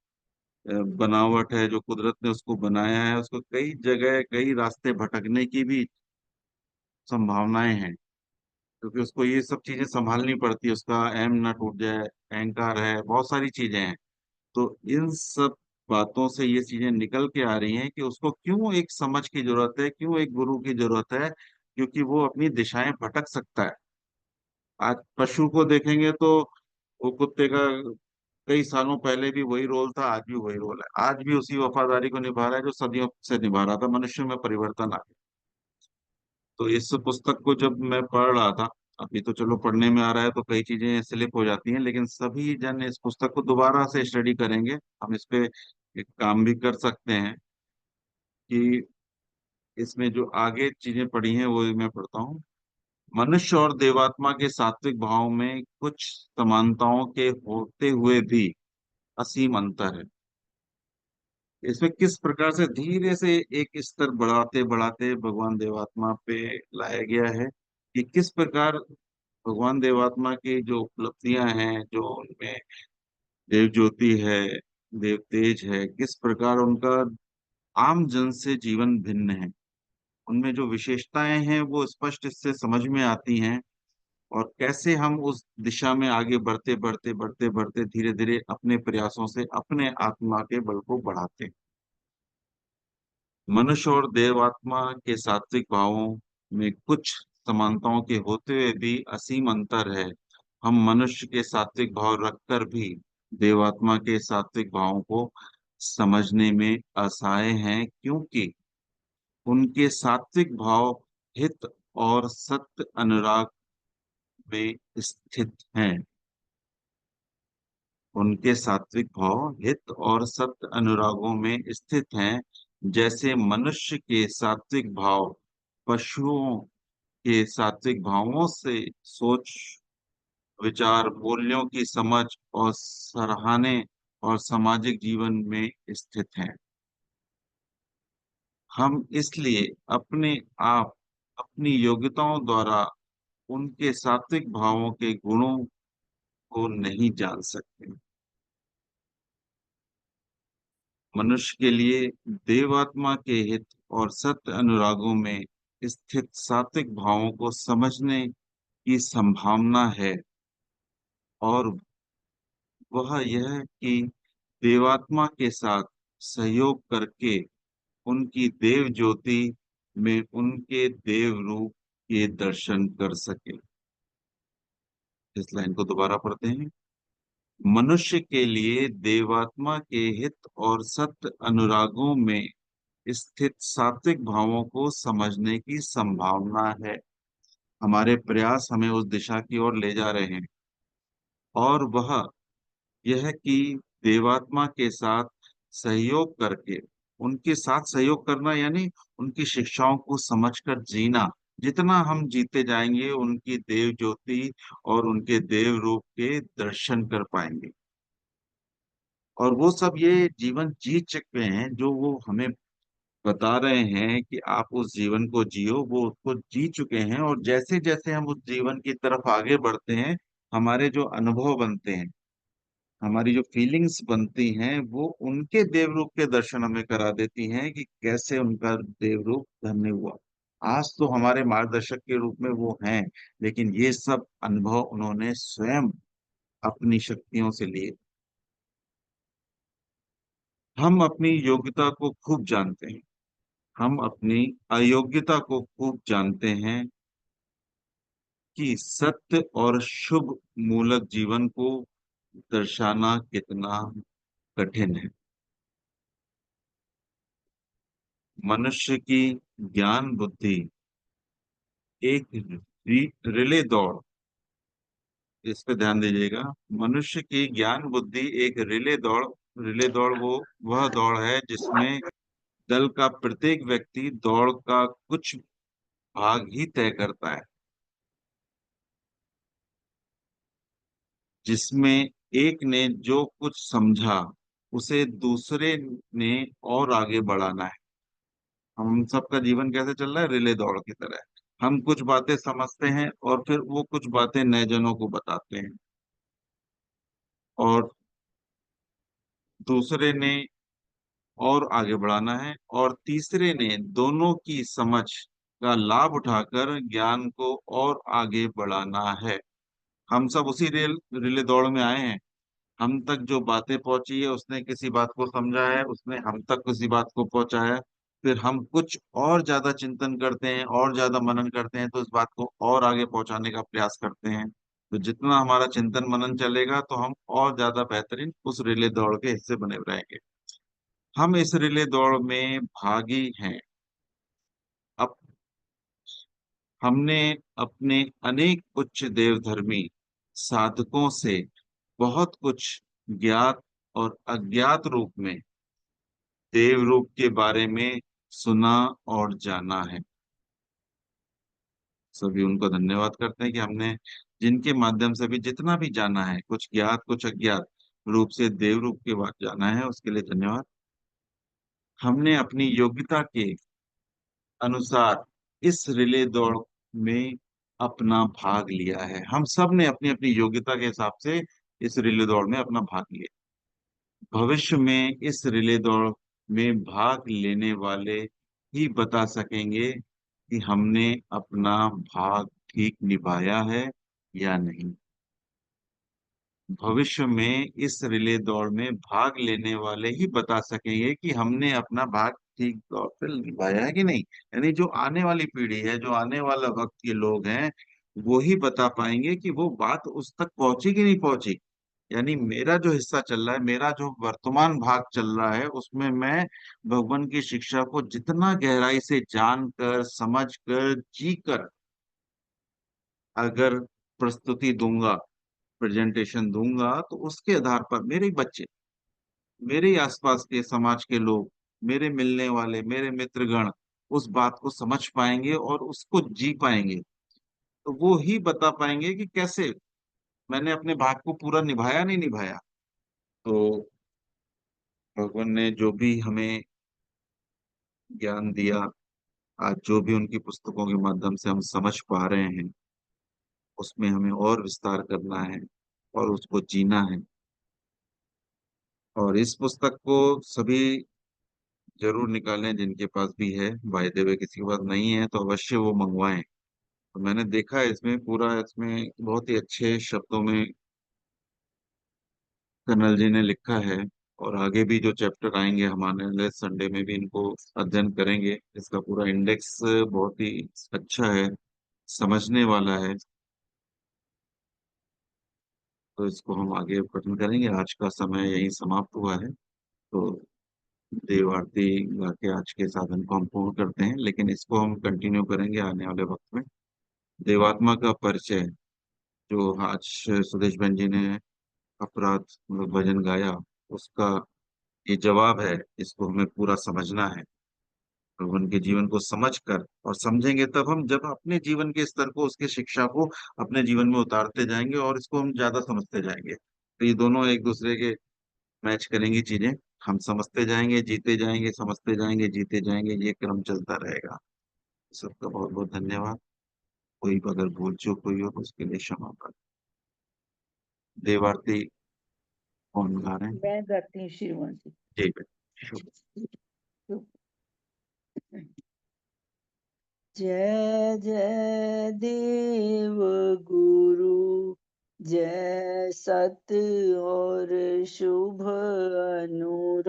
बनावट है, जो कुदरत ने उसको बनाया है, उसको कई जगह कई रास्ते भटकने की भी संभावनाएं हैं, क्योंकि उसको ये सब चीजें संभालनी पड़ती है। उसका अहम न टूट जाए, अहंकार है, बहुत सारी चीजें हैं। तो इन सब बातों से ये चीजें निकल के आ रही हैं कि उसको क्यों एक समझ की जरूरत है, क्यों एक गुरु की जरूरत है, क्योंकि वो अपनी दिशाएं भटक सकता है। आज पशु को देखेंगे तो वो कुत्ते का कई सालों पहले भी वही रोल था, आज भी वही रोल है, आज भी उसी वफादारी को निभा रहा है जो सदियों से निभा रहा था। मनुष्य में परिवर्तन आ गया। तो इस पुस्तक को जब मैं पढ़ रहा था, अभी तो चलो पढ़ने में आ रहा है तो कई चीजें स्लिप हो जाती हैं, लेकिन सभी जन इस पुस्तक को दोबारा से स्टडी करेंगे। हम इस पे एक काम भी कर सकते हैं कि इसमें जो आगे चीजें पढ़ी हैं वो मैं पढ़ता हूँ। मनुष्य और देवात्मा के सात्विक भाव में कुछ समानताओं के होते हुए भी असीम अंतर है। इसमें किस प्रकार से धीरे से एक स्तर बढ़ाते बढ़ाते भगवान देवात्मा पे लाया गया है कि किस प्रकार भगवान देवात्मा की जो उपलब्धियां हैं, जो उनमें देव ज्योति है, देव तेज है, किस प्रकार उनका आम जन से जीवन भिन्न है। उनमें जो विशेषताएं हैं वो स्पष्ट इससे समझ में आती हैं, और कैसे हम उस दिशा में आगे बढ़ते बढ़ते बढ़ते बढ़ते धीरे धीरे अपने प्रयासों से अपने आत्मा के बल को बढ़ाते हैं। मनुष्य और देवात्मा के सात्विक भावों में कुछ समानताओं के होते हुए भी असीम अंतर है। हम मनुष्य के सात्विक भाव रखकर भी देवात्मा के सात्विक भावों को समझने में असहाय हैं, क्योंकि उनके सात्विक भाव हित और सत्य अनुराग में स्थित हैं। उनके सात्विक भाव हित और सत्य अनुरागों में स्थित हैं, जैसे मनुष्य के सात्विक भाव पशुओं के सात्विक भावों से सोच विचार मूल्यों की समझ और सराहने और सामाजिक जीवन में स्थित हैं। हम इसलिए अपने आप अपनी योग्यताओं द्वारा उनके सात्विक भावों के गुणों को नहीं जान सकते। मनुष्य के लिए देवात्मा के हित और सत्य अनुरागों में स्थित सात्विक भावों को समझने की संभावना है, और वह यह कि देवात्मा के साथ सहयोग करके उनकी देव ज्योति में उनके देव रूप के दर्शन कर सके। इस लाइन को दोबारा पढ़ते हैं। मनुष्य के लिए देवात्मा के हित और सत्य अनुरागों में स्थित सात्विक भावों को समझने की संभावना है। हमारे प्रयास हमें उस दिशा की ओर ले जा रहे हैं, और वह यह कि देवात्मा के साथ सहयोग करके, उनके साथ सहयोग करना यानी उनकी शिक्षाओं को समझकर जीना। जितना हम जीते जाएंगे उनकी देव ज्योति और उनके देव रूप के दर्शन कर पाएंगे। और वो सब ये जीवन जी चुके हैं, जो वो हमें बता रहे हैं कि आप उस जीवन को जियो, वो उसको जी चुके हैं। और जैसे जैसे हम उस जीवन की तरफ आगे बढ़ते हैं, हमारे जो अनुभव बनते हैं, हमारी जो फीलिंग्स बनती हैं, वो उनके देव रूप के दर्शन हमें करा देती हैं कि कैसे उनका देव रूप धन्य हुआ। आज तो हमारे मार्गदर्शक के रूप में वो हैं, लेकिन ये सब अनुभव उन्होंने स्वयं अपनी शक्तियों से लिए। हम अपनी योग्यता को खूब जानते हैं, हम अपनी अयोग्यता को खूब जानते हैं कि सत्य और शुभ मूलक जीवन को दर्शाना कितना कठिन है। मनुष्य की ज्ञान बुद्धि एक रिले दौड़, इस पे ध्यान दीजिएगा। मनुष्य की ज्ञान बुद्धि एक रिले दौड़ वो वह दौड़ है जिसमें दल का प्रत्येक व्यक्ति दौड़ का कुछ भाग ही तय करता है, जिसमें एक ने जो कुछ समझा उसे दूसरे ने और आगे बढ़ाना है। हम सबका जीवन कैसे चल रहा है? रिले दौड़ की तरह। हम कुछ बातें समझते हैं और फिर वो कुछ बातें नए जनों को बताते हैं, और दूसरे ने और आगे बढ़ाना है, और तीसरे ने दोनों की समझ का लाभ उठाकर ज्ञान को और आगे बढ़ाना है। हम सब उसी रिले दौड़ में आए हैं। हम तक जो बातें पहुंची है, उसने किसी बात को समझा है, उसने हम तक किसी बात को पहुंचाया है। फिर हम कुछ और ज्यादा चिंतन करते हैं और ज्यादा मनन करते हैं, तो इस बात को और आगे पहुंचाने का प्रयास करते हैं। तो जितना हमारा चिंतन मनन चलेगा, तो हम और ज्यादा बेहतरीन उस रिले दौड़ के हिस्से बने रहेंगे। हम इस रिले दौड़ में भागी हैं। अब हमने अपने अनेक उच्च देवधर्मी साधकों से बहुत कुछ ज्ञात और अज्ञात रूप में देव रूप के बारे में सुना और जाना है। सभी उनको धन्यवाद करते हैं कि हमने जिनके माध्यम से भी जितना भी जाना है, कुछ ज्ञात कुछ अज्ञात रूप से देव रूप के बाद जाना है, उसके लिए धन्यवाद। हमने अपनी योग्यता के अनुसार इस रिले दौड़ में अपना भाग लिया है। हम सब ने अपनी अपनी योग्यता के हिसाब से इस रिले दौड़ में अपना भाग लिया। भविष्य में इस रिले दौड़ में भाग लेने वाले ही बता सकेंगे कि हमने अपना भाग ठीक निभाया है या नहीं। भविष्य में इस रिले दौड़ में भाग लेने वाले ही बता सकेंगे कि हमने अपना भाग ठीक तौर पे निभाया है कि नहीं। यानी जो आने वाली पीढ़ी है, जो आने वाला वक्त के लोग हैं, वो ही बता पाएंगे कि वो बात उस तक पहुंची कि नहीं पहुंची। यानी मेरा जो हिस्सा चल रहा है, मेरा जो वर्तमान भाग चल रहा है, उसमें मैं भगवान की शिक्षा को जितना गहराई से जानकर, समझकर, जीकर अगर प्रस्तुति दूंगा, प्रेजेंटेशन दूंगा, तो उसके आधार पर मेरे बच्चे, मेरे आसपास के समाज के लोग, मेरे मिलने वाले, मेरे मित्रगण उस बात को समझ पाएंगे और उसको जी पाएंगे। तो वो ही बता पाएंगे कि कैसे मैंने अपने भाग को पूरा निभाया नहीं निभाया। तो भगवान ने जो भी हमें ज्ञान दिया, आज जो भी उनकी पुस्तकों के माध्यम से हम समझ पा रहे हैं, उसमें हमें और विस्तार करना है और उसको जीना है। और इस पुस्तक को सभी जरूर निकालें जिनके पास भी है। बाय द वे किसी के पास नहीं है तो अवश्य वो मंगवाएं। तो मैंने देखा है इसमें पूरा, इसमें बहुत ही अच्छे शब्दों में कन्नल जी ने लिखा है। और आगे भी जो चैप्टर आएंगे हमारे अगले संडे में भी इनको अध्ययन करेंगे। इसका पूरा इंडेक्स बहुत ही अच्छा है, समझने वाला है। तो इसको हम आगे पठन करेंगे। आज का समय यही समाप्त हुआ है। तो देव आरती गा के आज के साधन को हम पूर्ण करते हैं, लेकिन इसको हम कंटिन्यू करेंगे आने वाले वक्त में। देवात्मा का परिचय जो आज सुदेश बहन जी ने अपराध मतलब भजन गाया, उसका ये जवाब है। इसको हमें पूरा समझना है। तो उनके जीवन को समझकर और समझेंगे तब हम जब अपने जीवन के स्तर को, उसके शिक्षा को अपने जीवन में उतारते जाएंगे और इसको हम ज्यादा समझते जाएंगे। तो ये दोनों एक दूसरे के मैच करेंगी चीजें। हम समझते जाएंगे, जीते जाएंगे, समझते जाएंगे, जीते जाएंगे, ये क्रम चलता रहेगा। सबका बहुत बहुत धन्यवाद। कोई अगर भूल चूक हुई हो तो उसके लिए क्षमा कर। देवारती कौन गा रहे हैं? मैं गाती हूँ श्रीमान ठीक है, शुभ। जी। जय जय देव गुरु, जय सत्य और शुभ अनुरागी,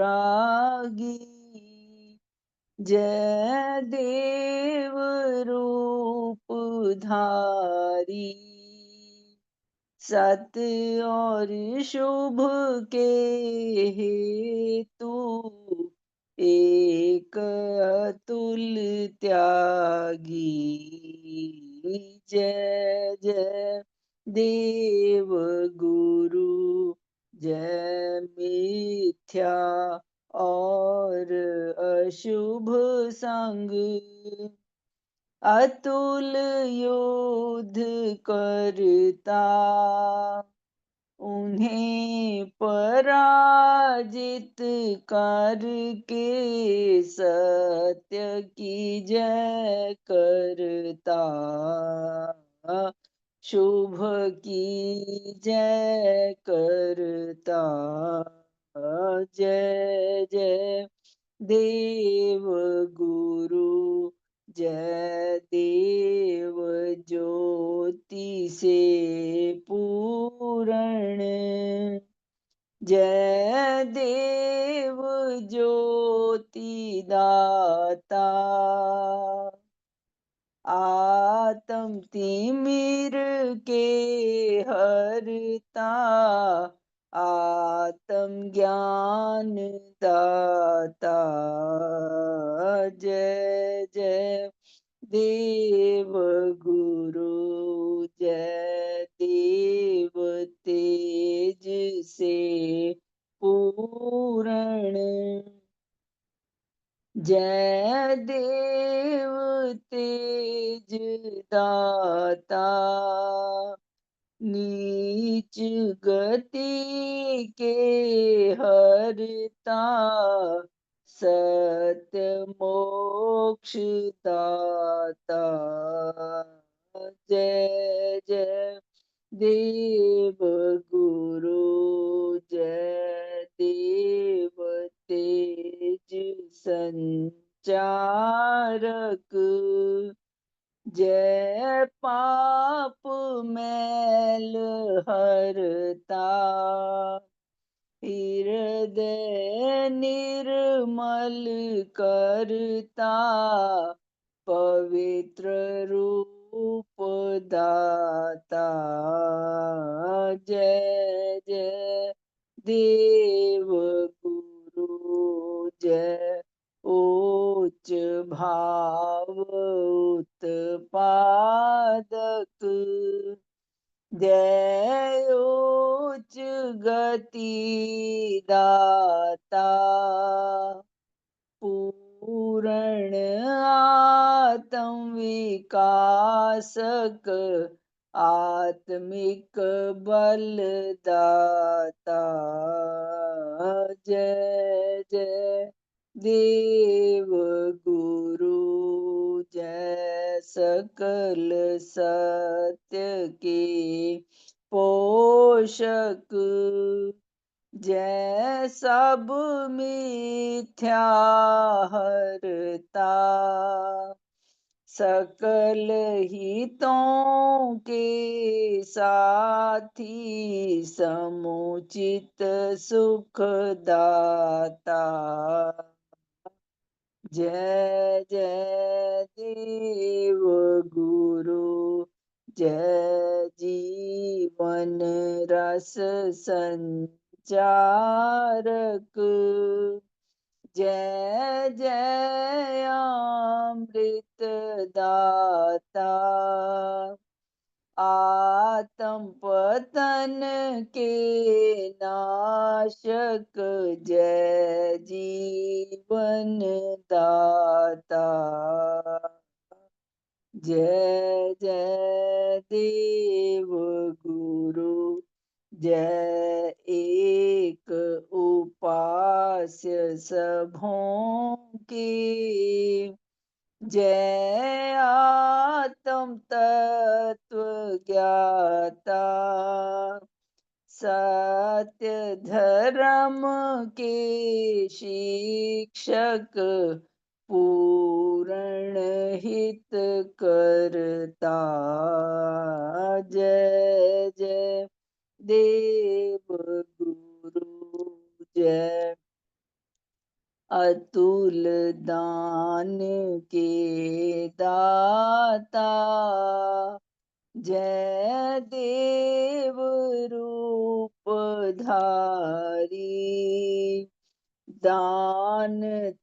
जय देव रूप धारी, सत्य और शुभ के हेतु, एक अतुल त्यागी। जय जय देव गुरु, जय मिथ्या और अशुभ संग, अतुल युद्ध करता, उन्हें पराजित करके सत्य की जय करता, शुभ की जय करता। जय जय देव गुरु, जय देव ज्योति से पूरण, जय देव ज्योति दाता, आत्म तिमिर के हरता, आत्म ज्ञान दाता। जय जय देव गुरु, जय देव तेज से पूरण, जय देव तेज दाता, नीच गति के हरता, सत्य मोक्ष दाता। जय जय देव गुरु, जय देव तेज संचारक, जय पाप मैल हरता, हृदय निर्मल करता, पवित्र रूप दाता। जय जय देव गुरु, जय उच्च भाव उत्पादक, जय उच्च गति दाता, पूर्ण आत्म विकासक आत्मिक बलदाता। जय जय देव गुरु, जय सकल सत्य के पोषक, जय सब मिथ्या हरता, सकल हितों के साथी, समुचित सुख दाता। जय जय देव गुरु, जय जीवन रस संचारक, जय जय अमृत दाता। आत्म पतन के नाशक, जय जीवन दाता। जय जय देव गुरु, जय एक उपास्य सबों के, जय आत्म तत्व ज्ञाता, सत्य धर्म के शिक्षक, पूर्ण हित करता। जय जय देव गुरु, जय अतुल दान के दाता, जय देव रूप धारी, दान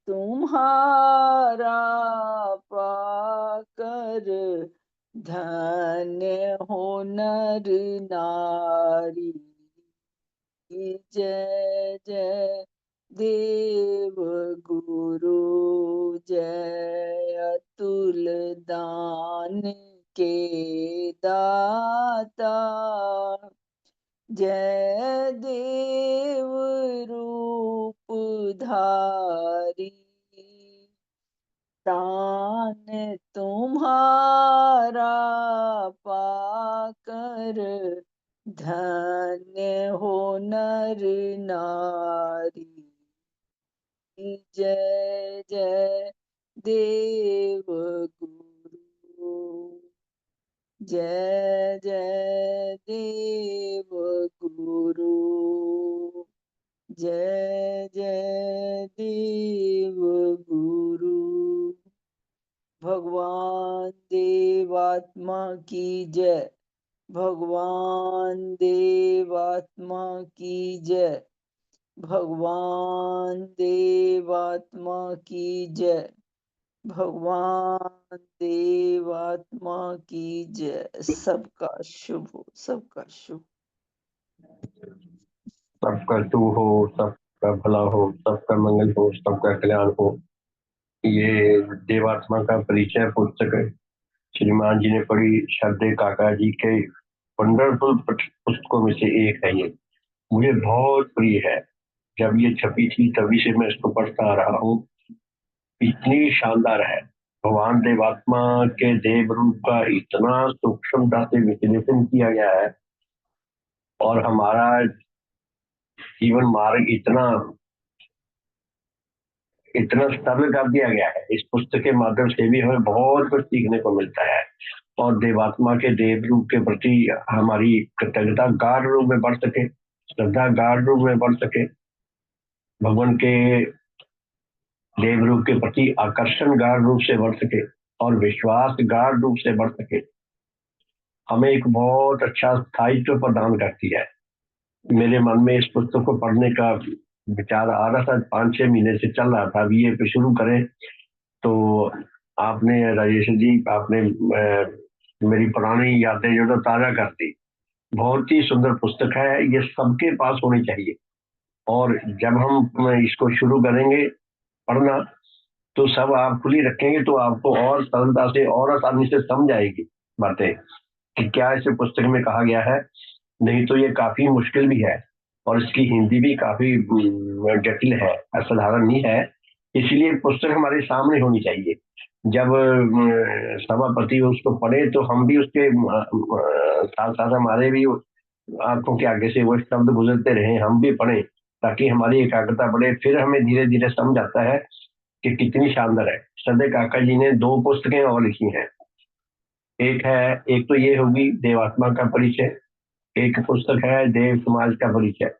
तुम्हारा पाकर, धन्य हो नर नारी। जय जय देव गुरु, जय अतुल दान के दाता, जय देव रूप धारी, दान तुम्हारा पाकर, धन्य हो नर नारी। जय जय देव गुरु, जय जय देव गुरु, जय जय देव गुरु। भगवान देवात्मा की जय, भगवान देवात्मा की जय, भगवान देवात्मा की जय, भगवान देवात्मा की जय। सबका शुभ हो, सबका शुभ। सबका शुभ हो, सबका भला हो, सबका मंगल हो, सबका कल्याण हो। ये देवात्मा का परिचय पुस्तक श्रीमान जी ने पढ़ी, श्रद्धेय काका जी के वंडरफुल पुस्तकों में से एक है। ये मुझे बहुत प्रिय है। जब ये छपी थी तभी से मैं इसको पढ़ता आ रहा हूँ। इतनी शानदार है। भगवान देवात्मा के देव रूप का इतना सूक्ष्मता से विश्लेषण किया गया है और हमारा जीवन मार्ग इतना सरल कर दिया गया है। इस पुस्तक के माध्यम से भी हमें बहुत कुछ सीखने को मिलता है और देवात्मा के देव रूप के प्रति हमारी कृतज्ञता गाढ़ रूप में बढ़ सके, श्रद्धा गाढ़ रूप में बढ़ सके, भगवान के देव रूप के प्रति आकर्षण गाढ़ रूप से बढ़ सके और विश्वास गाढ़ रूप से बढ़ सके, हमें एक बहुत अच्छा स्थायित्व प्रदान करती है। मेरे मन में इस पुस्तक को पढ़ने का विचार आ रहा था, 5-6 महीने से चल रहा था। अभी ये शुरू करें तो आपने राजेश जी, आपने मेरी पुरानी यादें जो तो ताजा कर दी। बहुत ही सुंदर पुस्तक है, ये सबके पास होनी चाहिए। और जब हम इसको शुरू करेंगे पढ़ना तो सब आप खुली रखेंगे तो आपको और सरलता से और आसानी से समझ आएगी बातें कि क्या इस पुस्तक में कहा गया है। नहीं तो ये काफी मुश्किल भी है और इसकी हिंदी भी काफी जटिल है, असाधारण नहीं है। इसलिए पुस्तक हमारे सामने होनी चाहिए। जब सभापति उसको पढ़े तो हम भी उसके साथ साथ हमारे भी आंखों के आगे से वो शब्द गुजरते रहे, हम भी पढ़ें ताकि हमारी एकाग्रता बढ़े। फिर हमें धीरे धीरे समझ आता है कि कितनी शानदार है। श्रद्धेय काका जी ने 2 पुस्तकें और लिखी हैं। एक तो ये होगी देवात्मा का परिचय, एक पुस्तक है देव समाज का परिचय,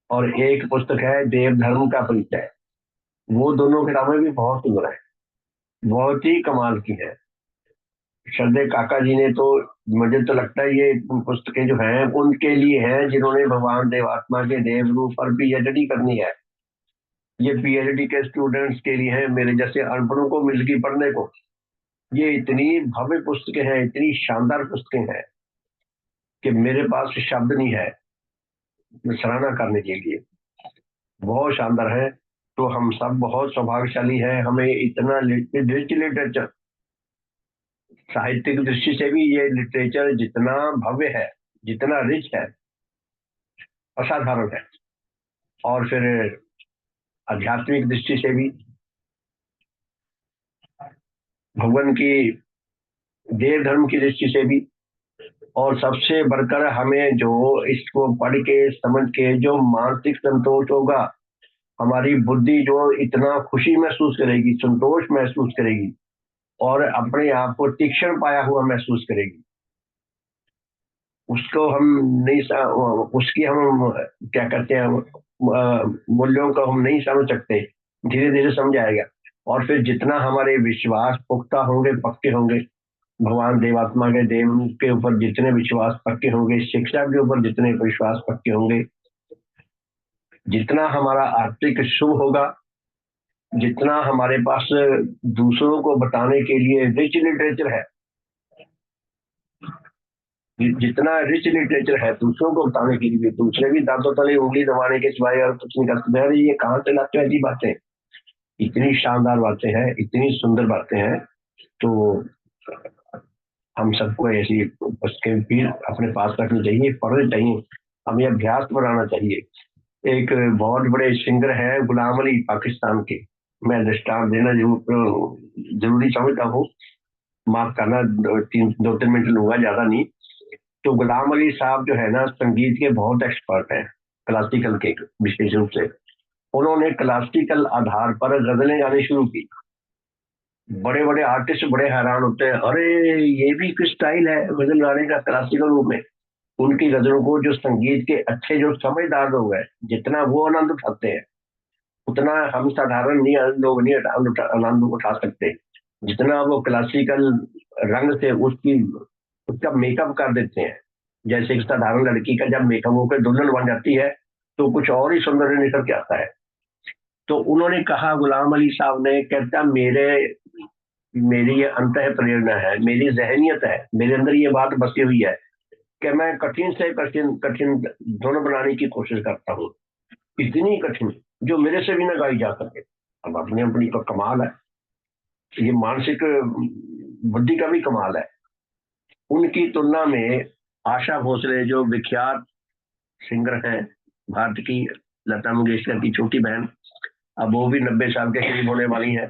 और एक पुस्तक है देव धर्म का परिचय। वो दोनों किताबें भी बहुत सुंदर है, बहुत ही कमाल की है। श्रद्धेय काका जी ने तो, मुझे तो लगता है ये पुस्तकें जो हैं उनके लिए हैं जिन्होंने भगवान देवात्मा के देव रूप पर पीएचडी करनी है। ये पीएचडी के स्टूडेंट्स के लिए है, मेरे जैसे अनपढ़ों को मिलगी पढ़ने को। ये इतनी भव्य पुस्तकें हैं, इतनी शानदार पुस्तकें हैं कि मेरे पास शब्द नहीं है सराहना करने के लिए। बहुत शानदार है। तो हम सब बहुत सौभाग्यशाली हैं, हमें इतना रिच लिटरेचर, साहित्यिक दृष्टि से भी ये लिटरेचर जितना भव्य है, जितना रिच है, असाधारण है। और फिर आध्यात्मिक दृष्टि से भी, भगवान की देव धर्म की दृष्टि से भी, और सबसे बढ़कर हमें जो इसको पढ़ के समझ के जो मानसिक संतोष होगा, हमारी बुद्धि जो इतना खुशी महसूस करेगी, संतोष महसूस करेगी और अपने आप को तीक्ष्ण पाया हुआ महसूस करेगी, उसको हम नहीं उसकी हम क्या कहते हैं मूल्यों को हम नहीं समझ सकते। धीरे धीरे समझ आएगा। और फिर जितना हमारे विश्वास पुख्ता होंगे, पक्के होंगे, भगवान देवात्मा के देव के ऊपर जितने विश्वास पक्के होंगे, शिक्षा के ऊपर जितने विश्वास पक्के होंगे, जितना हमारा आर्थिक शुभ होगा, जितना हमारे पास दूसरों को बताने के लिए रिच लिटरेचर है, जितना रिच लिटरेचर है दूसरों को बताने के लिए, दूसरे भी दांतों तले उंगली दबाने के सिवाय और कुछ नहीं कर सकते। अरे ये कहाँ से लाते हैं ऐसी बातें, इतनी शानदार बातें हैं, इतनी सुंदर बातें हैं। तो हम सबको ऐसी पुस्तकें भी अपने पास रखनी चाहिए, पढ़नी चाहिए, हमें अभ्यास बनाना चाहिए। एक बहुत बड़े सिंगर है गुलाम अली पाकिस्तान के, मैं दृष्टांत देना जरूरी समझता हूँ, माफ करना, 2-3 मिनट लूंगा, ज्यादा नहीं। तो गुलाम अली साहब जो है ना, संगीत के बहुत एक्सपर्ट हैं, क्लासिकल के विशेष रूप से। उन्होंने क्लासिकल आधार पर गजलें गानी शुरू की। बड़े बड़े आर्टिस्ट बड़े हैरान होते हैं, अरे ये भी कुछ स्टाइल है गजल गाने का क्लासिकल रूप में। उनकी गजलों को जो संगीत के अच्छे जो समझदार लोग हैं, जितना वो आनंद उठाते हैं, उतना हम साधारण नहीं लोग नहीं आनंद उठा सकते, जितना वो क्लासिकल रंग से उसका मेकअप कर देते हैं। जैसे एक साधारण लड़की का जब मेकअप होकर दुल्हन बन जाती है तो कुछ और ही सुंदर निकल के आता है। तो उन्होंने कहा, गुलाम अली साहब ने, कहता मेरी ये अंतः प्रेरणा है, मेरी जहनियत है, मेरे अंदर ये बात बसी हुई है कि मैं कठिन से कठिन कठिन धुन बनाने की कोशिश करता हूँ, इतनी कठिन जो मेरे से भी ना गाई जा सके। अब अपनी अपनी तो कमाल है, ये मानसिक बुद्धि का भी कमाल है। उनकी तुलना में आशा भोसले जो विख्यात सिंगर हैं भारत की, लता मंगेशकर की छोटी बहन, अब वो भी 90 साल के करीब होने वाली हैं।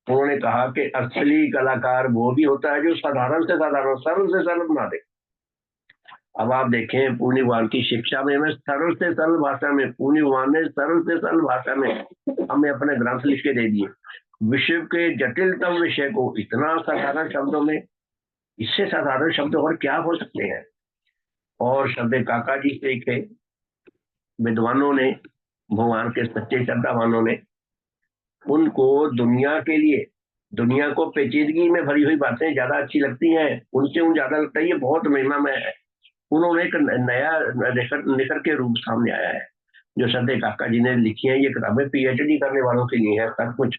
उन्होंने कहा कि असली कलाकार वो भी होता है जो साधारण से साधारण, सरल से सरल बना दे। अब आप देखें पूर्णी भगवान की शिक्षा में हमें सरल से सरल भाषा में, पूर्णी भगवान ने सरल से सरल भाषा में हमें अपने ग्रंथ लिख के दे दिए। विश्व के जटिलतम विषय को इतना साधारण शब्दों में, इससे साधारण शब्द और क्या हो सकते हैं। और श्रद्धेय काका जी से थे विद्वानों ने, भगवान के सच्चे श्रद्धावानों ने, उनको दुनिया के लिए, दुनिया को पेचीदगी में भरी हुई बातें ज्यादा अच्छी लगती हैं, उनसे उन ज्यादा लगता है ये बहुत महिमामय है। उन्होंने एक नया निखर के रूप सामने आया है जो श्रद्धेय काका जी ने लिखी है। ये किताबें पीएचडी करने वालों के लिए है सब कुछ।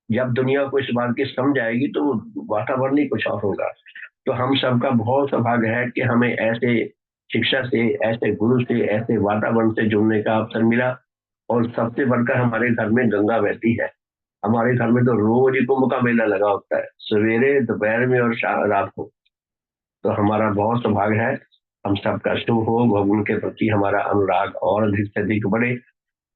जब दुनिया को इस बात की समझ आएगी तो वातावरण ही कुछ और होगा। तो हम सबका बहुत सौभाग्य है कि हमें ऐसे शिक्षा से, ऐसे गुरु से, ऐसे वातावरण से जुड़ने का अवसर मिला। और सबसे बढ़कर हमारे घर में गंगा बहती है, हमारे घर में तो रोज ही कुंभ का मेला लगा होता है, सवेरे, दोपहर में और रात को। तो हमारा बहुत सौभाग्य है। हम सबका शुभ हो, भगवान के प्रति हमारा अनुराग और अधिक से अधिक बढ़े,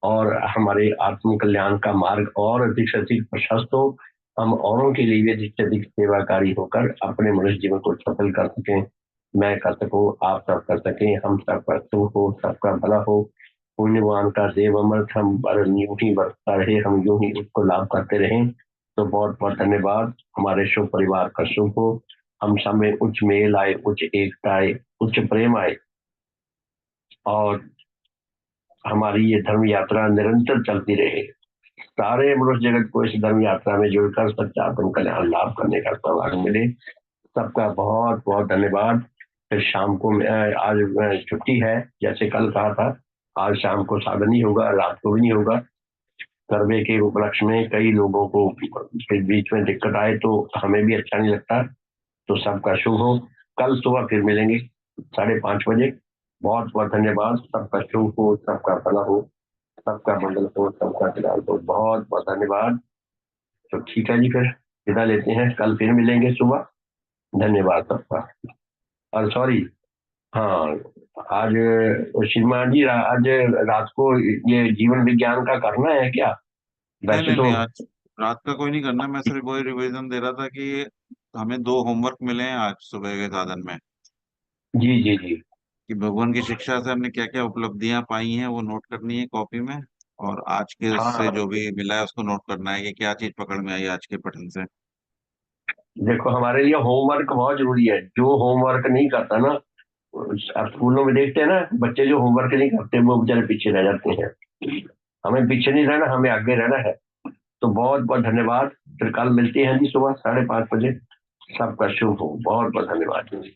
और हमारे आत्म कल्याण का मार्ग और अधिक से अधिक प्रशस्त हो। हम औरों के लिए भी अधिक से अधिक सेवाकारी होकर अपने मनुष्य जीवन को सफल कर सकें। मैं कर सकूं, आप सब कर सकें, हम सबका शुभ हो, सबका भला हो। पुण्यवान का देव अमृत हम पर यूं ही बरसता रहे, हम यूं ही उसको लाभ करते रहें। तो बहुत बहुत धन्यवाद। हमारे शुभ परिवार का शुभ हो, हम सब में उच्च मेल आए, उच्च एकता आए, उच्च प्रेम आए, और हमारी ये धर्म यात्रा निरंतर चलती रहे। सारे मनुष्य जगत को इस धर्म यात्रा में जुड़कर सच्चा आत्म कल्याण लाभ करने का सौभाग्य मिले। सबका बहुत बहुत धन्यवाद। फिर शाम को आज छुट्टी है, जैसे कल कहा था, आज शाम को साधन नहीं होगा, रात को भी नहीं होगा। सर्वे के उपलक्ष्य में कई लोगों को फिर बीच में दिक्कत आए तो हमें भी अच्छा नहीं लगता। तो सबका शुभ हो। कल सुबह फिर मिलेंगे 5:30 बजे। बहुत बहुत धन्यवाद। सबका शुभ हो, सबका भला हो, सबका मंगल हो, सबका कल्याण हो। बहुत बहुत धन्यवाद। तो ठीक है जी, फिर विदा लेते हैं, कल फिर मिलेंगे सुबह। धन्यवाद सबका। और सॉरी, हाँ, आज श्रीमान जी, आज रात को ये जीवन विज्ञान का करना है क्या? नहीं वैसे नहीं तो नहीं, आज रात का कोई नहीं करना। मैं सिर्फ वही रिवीजन दे रहा था कि हमें 2 होमवर्क मिले हैं आज सुबह के साधन में, जी जी जी। कि भगवान की शिक्षा से हमने क्या क्या उपलब्धियां पाई हैं वो नोट करनी है कॉपी में, और आज के से हाँ, जो भी मिला है उसको नोट करना है कि क्या चीज पकड़ में आई आज के पठन से। देखो हमारे लिए होमवर्क बहुत जरूरी है। जो होमवर्क नहीं करता ना, आप स्कूलों में देखते हैं ना, बच्चे जो होमवर्क नहीं करते वो बेचारे पीछे रह जाते हैं। हमें पीछे नहीं रहना, हमें आगे रहना है। तो बहुत बहुत धन्यवाद। फिर कल मिलते हैं जी सुबह 5:30 बजे। सबका शुभ हो। बहुत बहुत धन्यवाद जी।